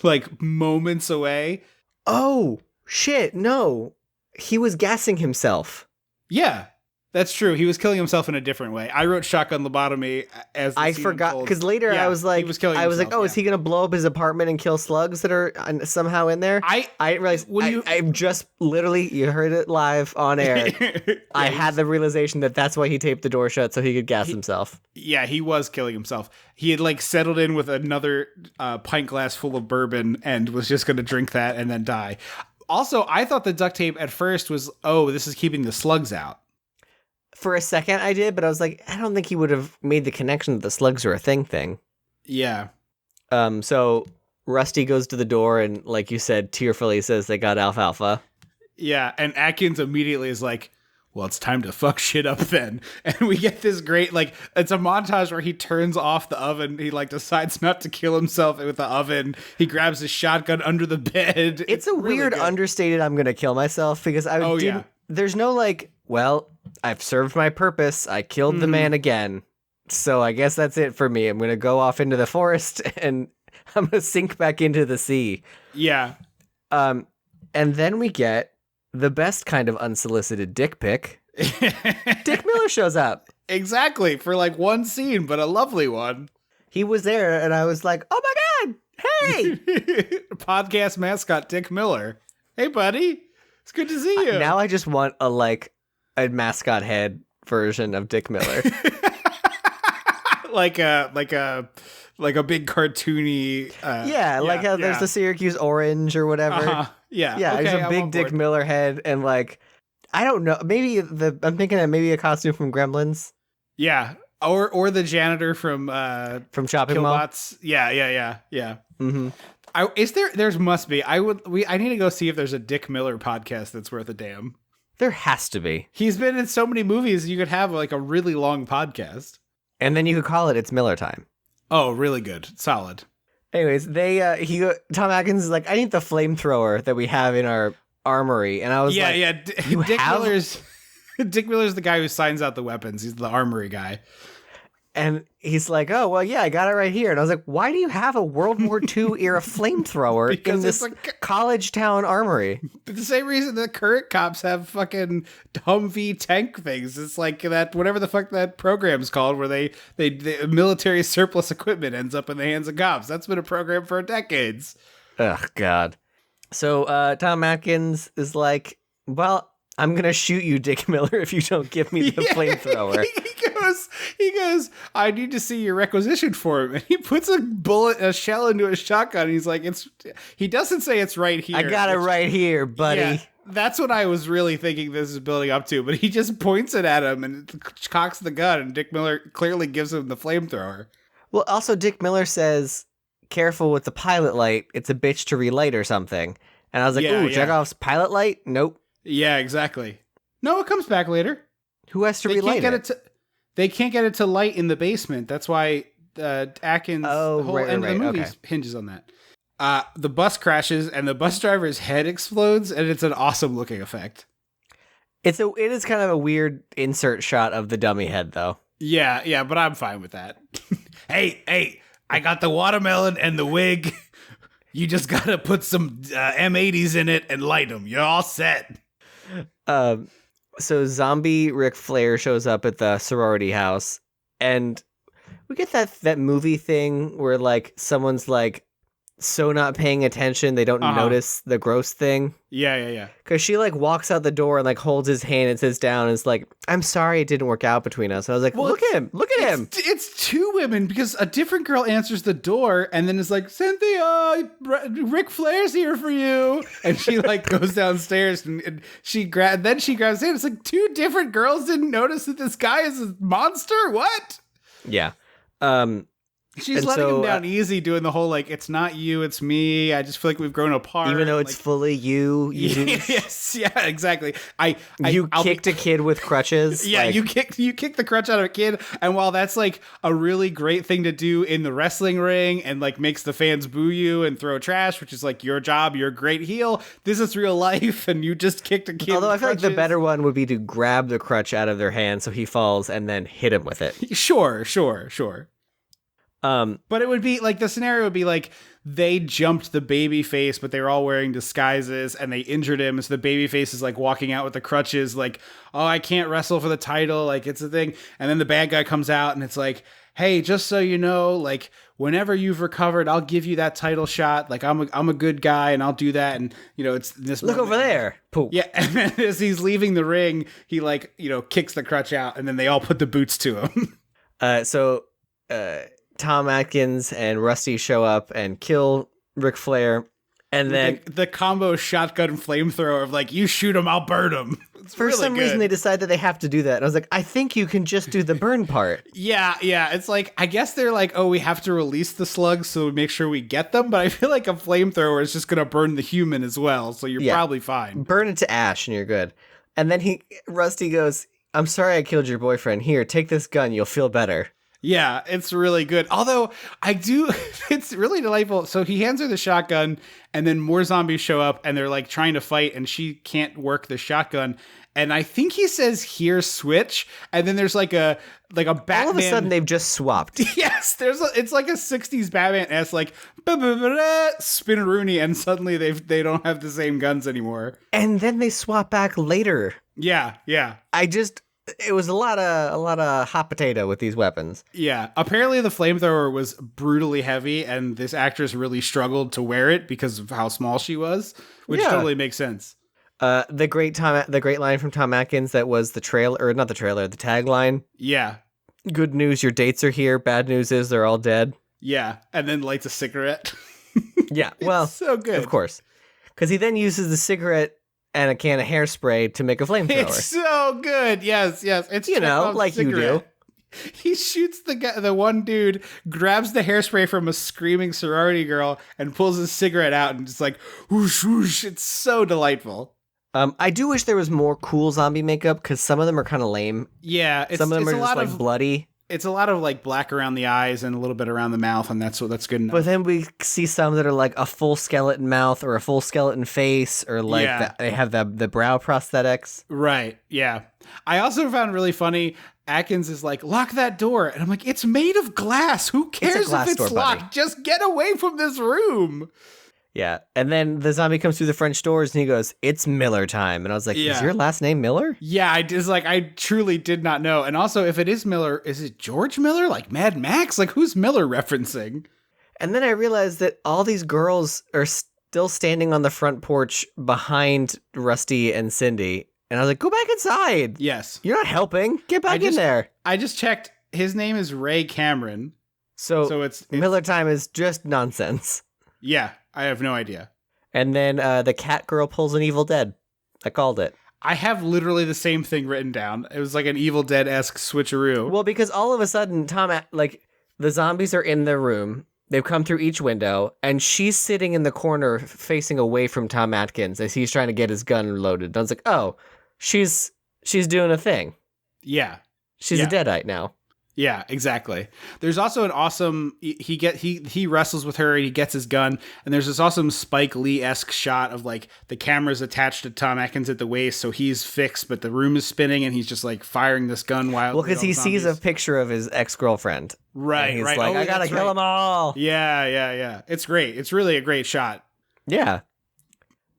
Like, moments away. Oh, shit, no. He was gassing himself. Yeah, that's true. He was killing himself in a different way. I wrote shotgun lobotomy as the I scene forgot, unfolds. because later Yeah, I was like, he was killing himself, oh, is he going to blow up his apartment and kill slugs that are somehow in there? I didn't realize, I just literally, you heard it live on air. I had the realization that that's why he taped the door shut, so he could gas himself. Yeah, he was killing himself. He had like settled in with another pint glass full of bourbon and was just going to drink that and then die. Also, I thought the duct tape at first was, oh, this is keeping the slugs out. For a second I did, but I was like, I don't think he would have made the connection that the slugs are a thing. Yeah. So Rusty goes to the door and, like you said, tearfully says they got alfalfa. Yeah, and Atkins immediately is like, well, it's time to fuck shit up then. And we get this great, like, it's a montage where he turns off the oven. He, like, decides not to kill himself with the oven. He grabs his shotgun under the bed. It's a really weird, understated, I'm going to kill myself, because there's no, like, well, I've served my purpose. I killed the man again. So I guess that's it for me. I'm going to go off into the forest and I'm going to sink back into the sea. Yeah. And then we get the best kind of unsolicited dick pic. Dick Miller shows up. Exactly. For like one scene, but a lovely one. He was there and I was like, oh my God, hey! Podcast mascot Dick Miller. Hey, buddy. It's good to see you. Now I just want a mascot head version of Dick Miller. like a big cartoony there's the Syracuse Orange or whatever. Yeah. Okay, there's a big Dick Miller head and like I don't know, maybe I'm thinking of maybe a costume from Gremlins. Yeah. Or the janitor from Chopping Mall. Yeah. Mm-hmm. There must be. I need to go see if there's a Dick Miller podcast that's worth a damn. There has to be. He's been in so many movies, you could have like a really long podcast. And then you could call it It's Miller Time. Oh, really good. Solid. Anyways, Tom Atkins is like, I need the flamethrower that we have in our armory. And I was Dick Miller's the guy who signs out the weapons. He's the armory guy. And he's like, oh, well, yeah, I got it right here. And I was like, why do you have a World War II era flamethrower in this college town armory? The same reason that current cops have fucking Humvee tank things. It's like that, whatever the fuck that program's called, where they military surplus equipment ends up in the hands of cops. That's been a program for decades. Oh, God. So Tom Atkins is like, well, I'm going to shoot you, Dick Miller, if you don't give me the flamethrower. He goes, I need to see your requisition form. And he puts a shell into a shotgun. And he's like, he doesn't say it's right here. I got it right here, buddy. That's what I was really thinking this is building up to, but he just points it at him and cocks the gun, and Dick Miller clearly gives him the flamethrower. Well, also Dick Miller says, careful with the pilot light, it's a bitch to relight or something. And I was like, Chekhov's pilot light? Nope. Yeah, exactly. No, it comes back later. Who has to relight it? They can't get it to light in the basement. That's why Atkins, the whole end of the movie hinges on that. The bus crashes and the bus driver's head explodes, and it's an awesome looking effect. It is kind of a weird insert shot of the dummy head, though. Yeah, but I'm fine with that. Hey, I got the watermelon and the wig. You just gotta put some M80s in it and light them. You're all set. So zombie Ric Flair shows up at the sorority house, and we get that movie thing where like someone's like so not paying attention they don't notice the gross thing. Yeah. Because she like walks out the door and like holds his hand and sits down and is like, "I'm sorry it didn't work out between us." And I was like, look at him. It's two women because a different girl answers the door and then is like, "Cynthia, Ric Flair's here for you." And she like goes downstairs and she grabs his hand. It's like two different girls didn't notice that this guy is a monster. What? Yeah. She's letting him down easy, doing the whole, like, it's not you, it's me. I just feel like we've grown apart. Even though it's fully you. Yes, yeah, exactly. You kicked a kid with crutches. Yeah, like, you kicked the crutch out of a kid. And while that's, like, a really great thing to do in the wrestling ring and, like, makes the fans boo you and throw trash, which is, like, your job, you're a great heel, this is real life, and you just kicked a kid Although with I feel crutches. like the better one would be to grab the crutch out of their hand so he falls and then hit him with it. Sure. But it would be like the scenario would be like they jumped the baby face, but they were all wearing disguises and they injured him. So the baby face is like walking out with the crutches, like, "Oh, I can't wrestle for the title." Like it's a thing. And then the bad guy comes out and it's like, "Hey, just so you know, like whenever you've recovered, I'll give you that title shot. Like I'm a good guy and I'll do that." And you know, it's this. Look over there. Poof. Yeah. And then as he's leaving the ring, he like, you know, kicks the crutch out and then they all put the boots to him. Tom Atkins and Rusty show up and kill Ric Flair, and then the combo shotgun flamethrower of like, you shoot him, I'll burn him. For some reason they decide that they have to do that. And I was like, I think you can just do the burn part. Yeah. It's like, I guess they're like, oh, we have to release the slugs so we make sure we get them. But I feel like a flamethrower is just going to burn the human as well. So you're probably fine. Burn it to ash and you're good. And then Rusty goes, "I'm sorry I killed your boyfriend. Here, take this gun. You'll feel better." Yeah, it's really good. Although it's really delightful. So he hands her the shotgun and then more zombies show up and they're like trying to fight and she can't work the shotgun. And I think he says, "Here, switch." And then there's like a Batman. All of a sudden they've just swapped. Yes, it's like a 60s Batman S, like spin-a-rooney, and suddenly they don't have the same guns anymore. And then they swap back later. Yeah. It was a lot of hot potato with these weapons. Yeah. Apparently the flamethrower was brutally heavy and this actress really struggled to wear it because of how small she was, which totally makes sense. The great line from Tom Atkins that was the tagline. Yeah. "Good news, your dates are here. Bad news is they're all dead." Yeah. And then lights a cigarette. Yeah. Well, so good. Of course. Because he then uses the cigarette and a can of hairspray to make a flamethrower. It's so good. Yes. It's, you know, like cigarette. You do. He shoots the one dude, grabs the hairspray from a screaming sorority girl, and pulls his cigarette out and just like whoosh whoosh. It's so delightful. I do wish there was more cool zombie makeup because some of them are kind of lame. Yeah, some of them are just like bloody. It's a lot of like black around the eyes and a little bit around the mouth, and that's good enough. But then we see some that are like a full skeleton mouth or a full skeleton face, or like they have the brow prosthetics. Right. Yeah. I also found really funny. Atkins is like, "Lock that door," and I'm like, "It's made of glass. Who cares if it's locked? Buddy. Just get away from this room." Yeah, and then the zombie comes through the French doors and he goes, "It's Miller time." And I was like, Is your last name Miller? Yeah, I truly did not know. And also, if it is Miller, is it George Miller? Like Mad Max? Like, who's Miller referencing? And then I realized that all these girls are still standing on the front porch behind Rusty and Cindy. And I was like, go back inside. Yes. You're not helping. Get back in there. I just checked. His name is Ray Cameron. So it's Miller time is just nonsense. Yeah, I have no idea. And then the cat girl pulls an Evil Dead. I called it. I have literally the same thing written down. It was like an Evil Dead-esque switcheroo. Well, because all of a sudden, the zombies are in their room. They've come through each window, and she's sitting in the corner facing away from Tom Atkins as he's trying to get his gun loaded. And I was like, oh, she's doing a thing. Yeah. She's a Deadite now. Yeah, exactly. There's also an awesome he wrestles with her and he gets his gun, and there's this awesome Spike Lee-esque shot of like the camera's attached to Tom Atkins at the waist, so he's fixed, but the room is spinning and he's just like firing this gun wildly. Well, because he sees a picture of his ex-girlfriend. Right, and he's right. like, I gotta kill them all. Yeah. It's great. It's really a great shot. Yeah.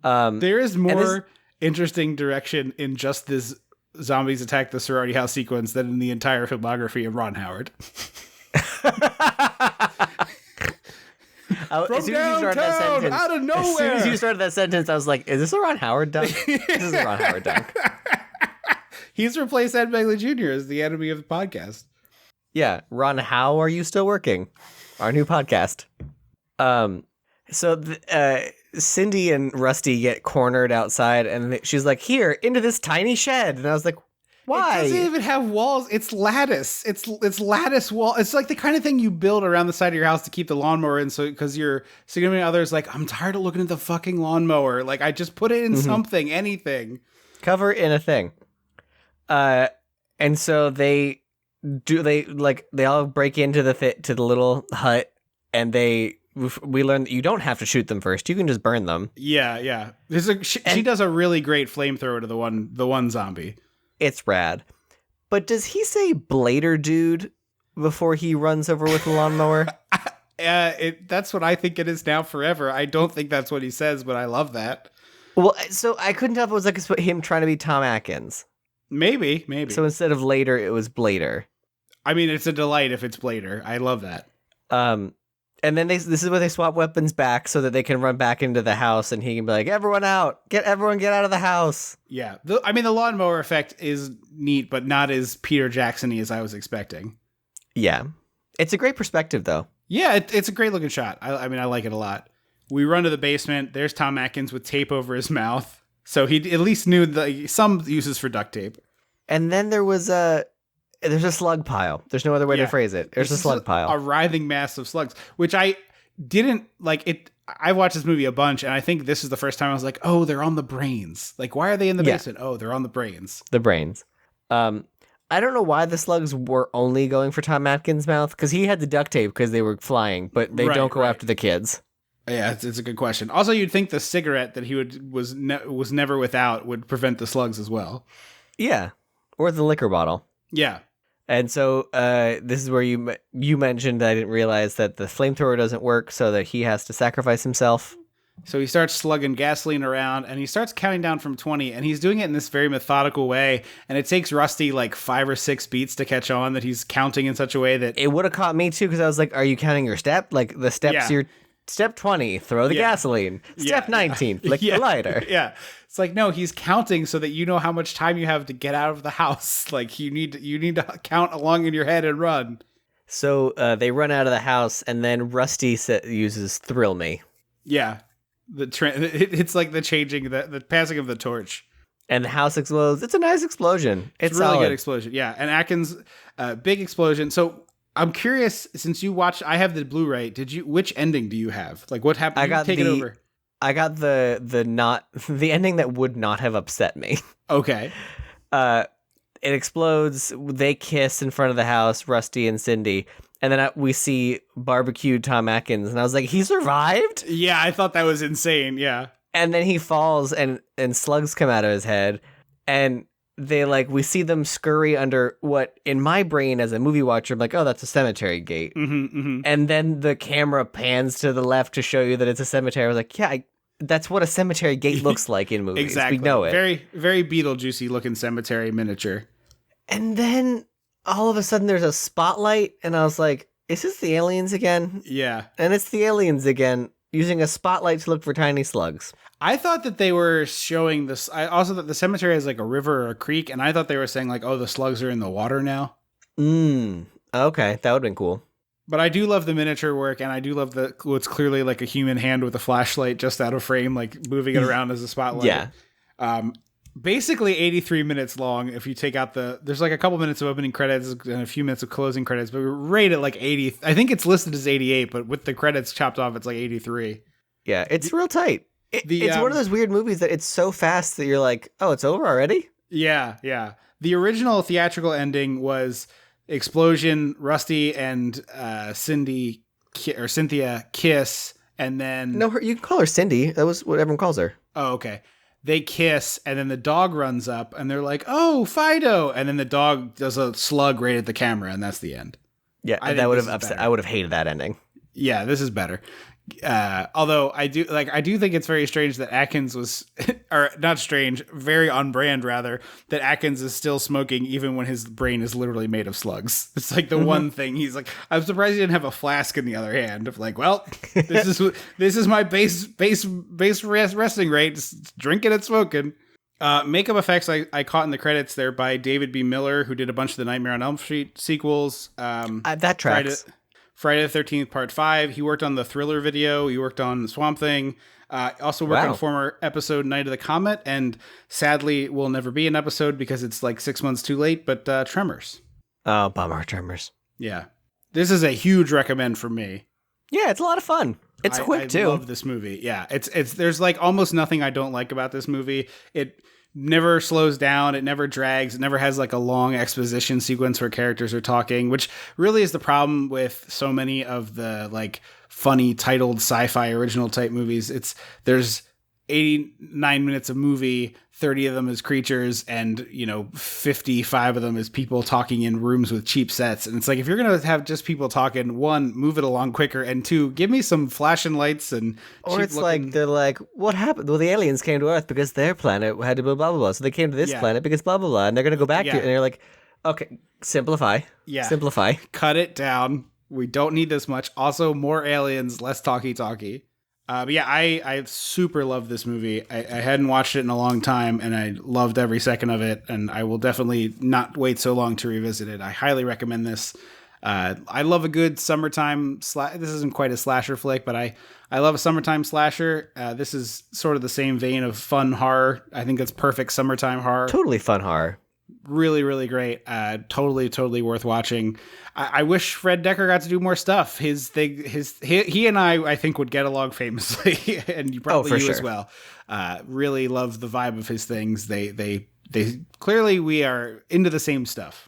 There is more interesting direction in just this zombies attack the sorority house sequence than in the entire filmography of Ron Howard. As soon as you started that sentence, I was like, is this a Ron Howard dunk? This is a Ron Howard dunk. He's replaced Ed Begley Jr. as the enemy of the podcast. Yeah. Ron, how are you still working? Our new podcast. So Cindy and Rusty get cornered outside, and she's like, here, into this tiny shed. And I was like, why? It doesn't even have walls. It's lattice. It's lattice wall. It's like the kind of thing you build around the side of your house to keep the lawnmower in. So because your significant other's like, I'm tired of looking at the fucking lawnmower. Like, I just put it in something, anything. Cover it in a thing. And so they all break into the little hut, and we learn that you don't have to shoot them first. You can just burn them. Yeah. She does a really great flamethrower to the one zombie. It's rad. But does he say blader dude before he runs over with the lawnmower? That's what I think it is now forever. I don't think that's what he says, but I love that. Well, so I couldn't tell if it was like him trying to be Tom Atkins. Maybe. So instead of later, it was blader. I mean, it's a delight if it's blader. I love that. And then this is where they swap weapons back so that they can run back into the house, and he can be like, everyone out! Get out of the house! Yeah. The lawnmower effect is neat, but not as Peter Jackson-y as I was expecting. Yeah. It's a great perspective, though. Yeah, it's a great looking shot. I like it a lot. We run to the basement. There's Tom Atkins with tape over his mouth. So he at least knew some uses for duct tape. And then there's a slug pile. There's no other way to phrase it. There's a slug pile. A writhing mass of slugs, which I didn't like it. I watched this movie a bunch, and I think this is the first time I was like, oh, they're on the brains. Like, why are they in the basement? Oh, they're on the brains. The brains. I don't know why the slugs were only going for Tom Atkins' mouth, because he had the duct tape because they were flying, but they don't go after the kids. Yeah, it's a good question. Also, you'd think the cigarette that he was never without would prevent the slugs as well. Yeah, or the liquor bottle. Yeah. And so this is where you mentioned that I didn't realize that the flamethrower doesn't work, so that he has to sacrifice himself. So he starts slugging gasoline around, and he starts counting down from 20, and he's doing it in this very methodical way, and it takes Rusty like 5 or 6 beats to catch on that he's counting in such a way that... It would have caught me, too, because I was like, are you counting your step? Like, the steps you're... Step 20, throw the gasoline. Step 19, flick the lighter. Yeah. It's like, no, he's counting so that you know how much time you have to get out of the house. Like, you need to count along in your head and run. So they run out of the house, and then Rusty uses Thrill Me. Yeah. It's like the changing, the passing of the torch. And the house explodes. It's a nice explosion. It's a really solid. good explosion. Yeah. And Atkins, big explosion. So I'm curious, since you watched, I have the Blu-ray. Which ending do you have? Like, what happened? Take it over. I got the ending that would not have upset me. Okay. It explodes. They kiss in front of the house, Rusty and Cindy. And then we see barbecued Tom Atkins. And I was like, he survived? Yeah, I thought that was insane. Yeah. And then he falls and slugs come out of his head. And we see them scurry under what, in my brain as a movie watcher, I'm like, oh, that's a cemetery gate. And then the camera pans to the left to show you that it's a cemetery. I was like, yeah, that's what a cemetery gate looks like in movies. Exactly. We know it. Very, very Beetlejuicy looking cemetery miniature. And then all of a sudden there's a spotlight, and I was like, is this the aliens again? Yeah. And it's the aliens again, using a spotlight to look for tiny slugs. I thought that they were showing this. I also thought the cemetery has like a river or a creek, and I thought they were saying like, oh, the slugs are in the water now. Okay, that would have been cool. But I do love the miniature work, and I do love what's clearly like a human hand with a flashlight just out of frame, like moving it around as a spotlight. Yeah. basically 83 minutes long if you take out there's like a couple minutes of opening credits and a few minutes of closing credits, but we rate it like 80. I think it's listed as 88, but with the credits chopped off, it's like 83. Yeah, it's real tight. It's one of those weird movies that it's so fast that you're like, oh, it's over already? Yeah. The original theatrical ending was explosion, Rusty and Cynthia kiss, and then... No, you can call her Cindy. That was what everyone calls her. Oh, okay. They kiss, and then the dog runs up, and they're like, "Oh, Fido!" And then the dog does a slug right at the camera, and that's the end. Yeah, that would have upset. I would have hated that ending. Yeah, this is better. Although I do think it's very strange that Atkins was, or not strange, very on brand rather, that Atkins is still smoking even when his brain is literally made of slugs. It's like the one thing he's like, I'm surprised he didn't have a flask in the other hand of like, well, this is my base resting rate, just drinking and smoking. Makeup effects I caught in the credits there by David B. Miller, who did a bunch of the Nightmare on Elm Street sequels. That tracks. Friday the 13th, Part 5. He worked on the Thriller video. He worked on Swamp Thing. Also worked on a former episode, Night of the Comet. And sadly, will never be an episode because it's like 6 months too late. But Tremors. Oh, bummer, Tremors. Yeah. This is a huge recommend for me. Yeah, it's a lot of fun. It's quick, too. I love this movie. Yeah, it's there's like almost nothing I don't like about this movie. It never slows down, it never drags, it never has like a long exposition sequence where characters are talking, which really is the problem with so many of the like funny titled sci-fi original type movies. There's 89 minutes of movie, 30 of them is creatures, and 55 of them is people talking in rooms with cheap sets. And it's like, if you're gonna have just people talking, one, move it along quicker, and two, give me some flashing lights and or it's like they're like, what happened? Well, the aliens came to Earth because their planet had to blah blah blah, so they came to this planet because blah blah blah, and they're gonna go back to it, and you're like, okay, simplify, cut it down. We don't need this much. Also, more aliens, less talky. But yeah, I super love this movie. I hadn't watched it in a long time, and I loved every second of it, and I will definitely not wait so long to revisit it. I highly recommend this. I love a good summertime this isn't quite a slasher flick, but I love a summertime slasher. This is sort of the same vein of fun horror. I think it's perfect summertime horror. Totally fun horror. Really, really great. Totally worth watching. I wish Fred Dekker got to do more stuff. He and I think would get along famously, and you probably as well. Really love the vibe of his things. They clearly we are into the same stuff.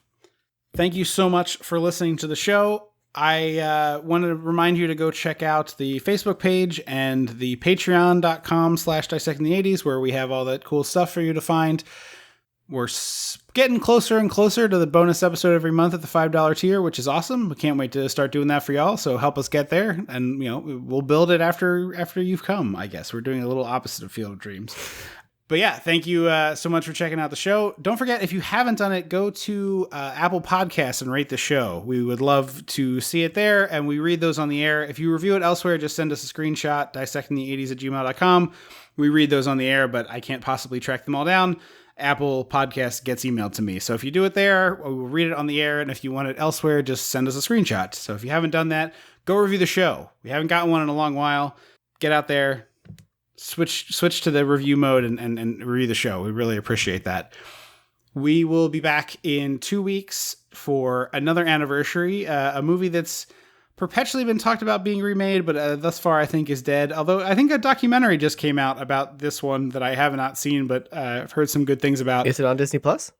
Thank you so much for listening to the show. I want to remind you to go check out the Facebook page and the patreon.com/dissectingthe80s, where we have all that cool stuff for you to find. We're getting closer and closer to the bonus episode every month at the $5 tier, which is awesome. We can't wait to start doing that for y'all. So help us get there, and we'll build it after you've come. I guess we're doing a little opposite of Field of Dreams. But yeah, thank you so much for checking out the show. Don't forget, if you haven't done it, go to Apple Podcasts and rate the show. We would love to see it there, and we read those on the air. If you review it elsewhere, just send us a screenshot, dissectingthe80s@gmail.com. We read those on the air, but I can't possibly track them all down. Apple Podcast gets emailed to me. So if you do it there, we'll read it on the air. And if you want it elsewhere, just send us a screenshot. So if you haven't done that, go review the show. We haven't gotten one in a long while. Get out there, switch to the review mode and review the show. We really appreciate that. We will be back in 2 weeks for another anniversary, a movie that's perpetually been talked about being remade, but thus far I think is dead. Although I think a documentary just came out about this one that I have not seen, but I've heard some good things about. Is it on Disney Plus?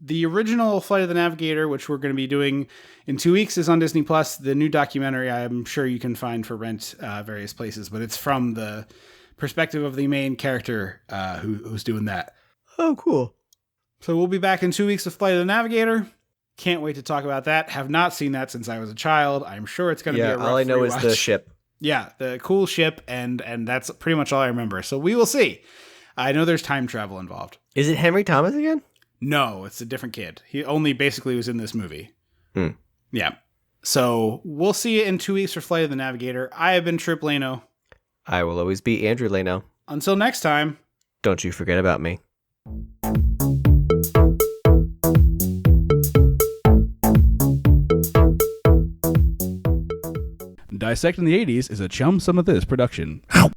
The original Flight of the Navigator, which we're going to be doing in 2 weeks, is on Disney Plus. The new documentary I'm sure you can find for rent various places, but it's from the perspective of the main character who's doing that. Oh, cool. So we'll be back in 2 weeks with Flight of the Navigator. Can't wait to talk about that. Have not seen that since I was a child. I'm sure it's going to be a rough all I know rewatch. Is the ship. Yeah, the cool ship, and that's pretty much all I remember. So we will see. I know there's time travel involved. Is it Henry Thomas again? No, it's a different kid. He only basically was in this movie. Yeah. So we'll see you in 2 weeks for Flight of the Navigator. I have been Trip Lano. I will always be Andrew Lano. Until next time. Don't you forget about me. Dissecting the 80s is a Chum Some of This production. Ow.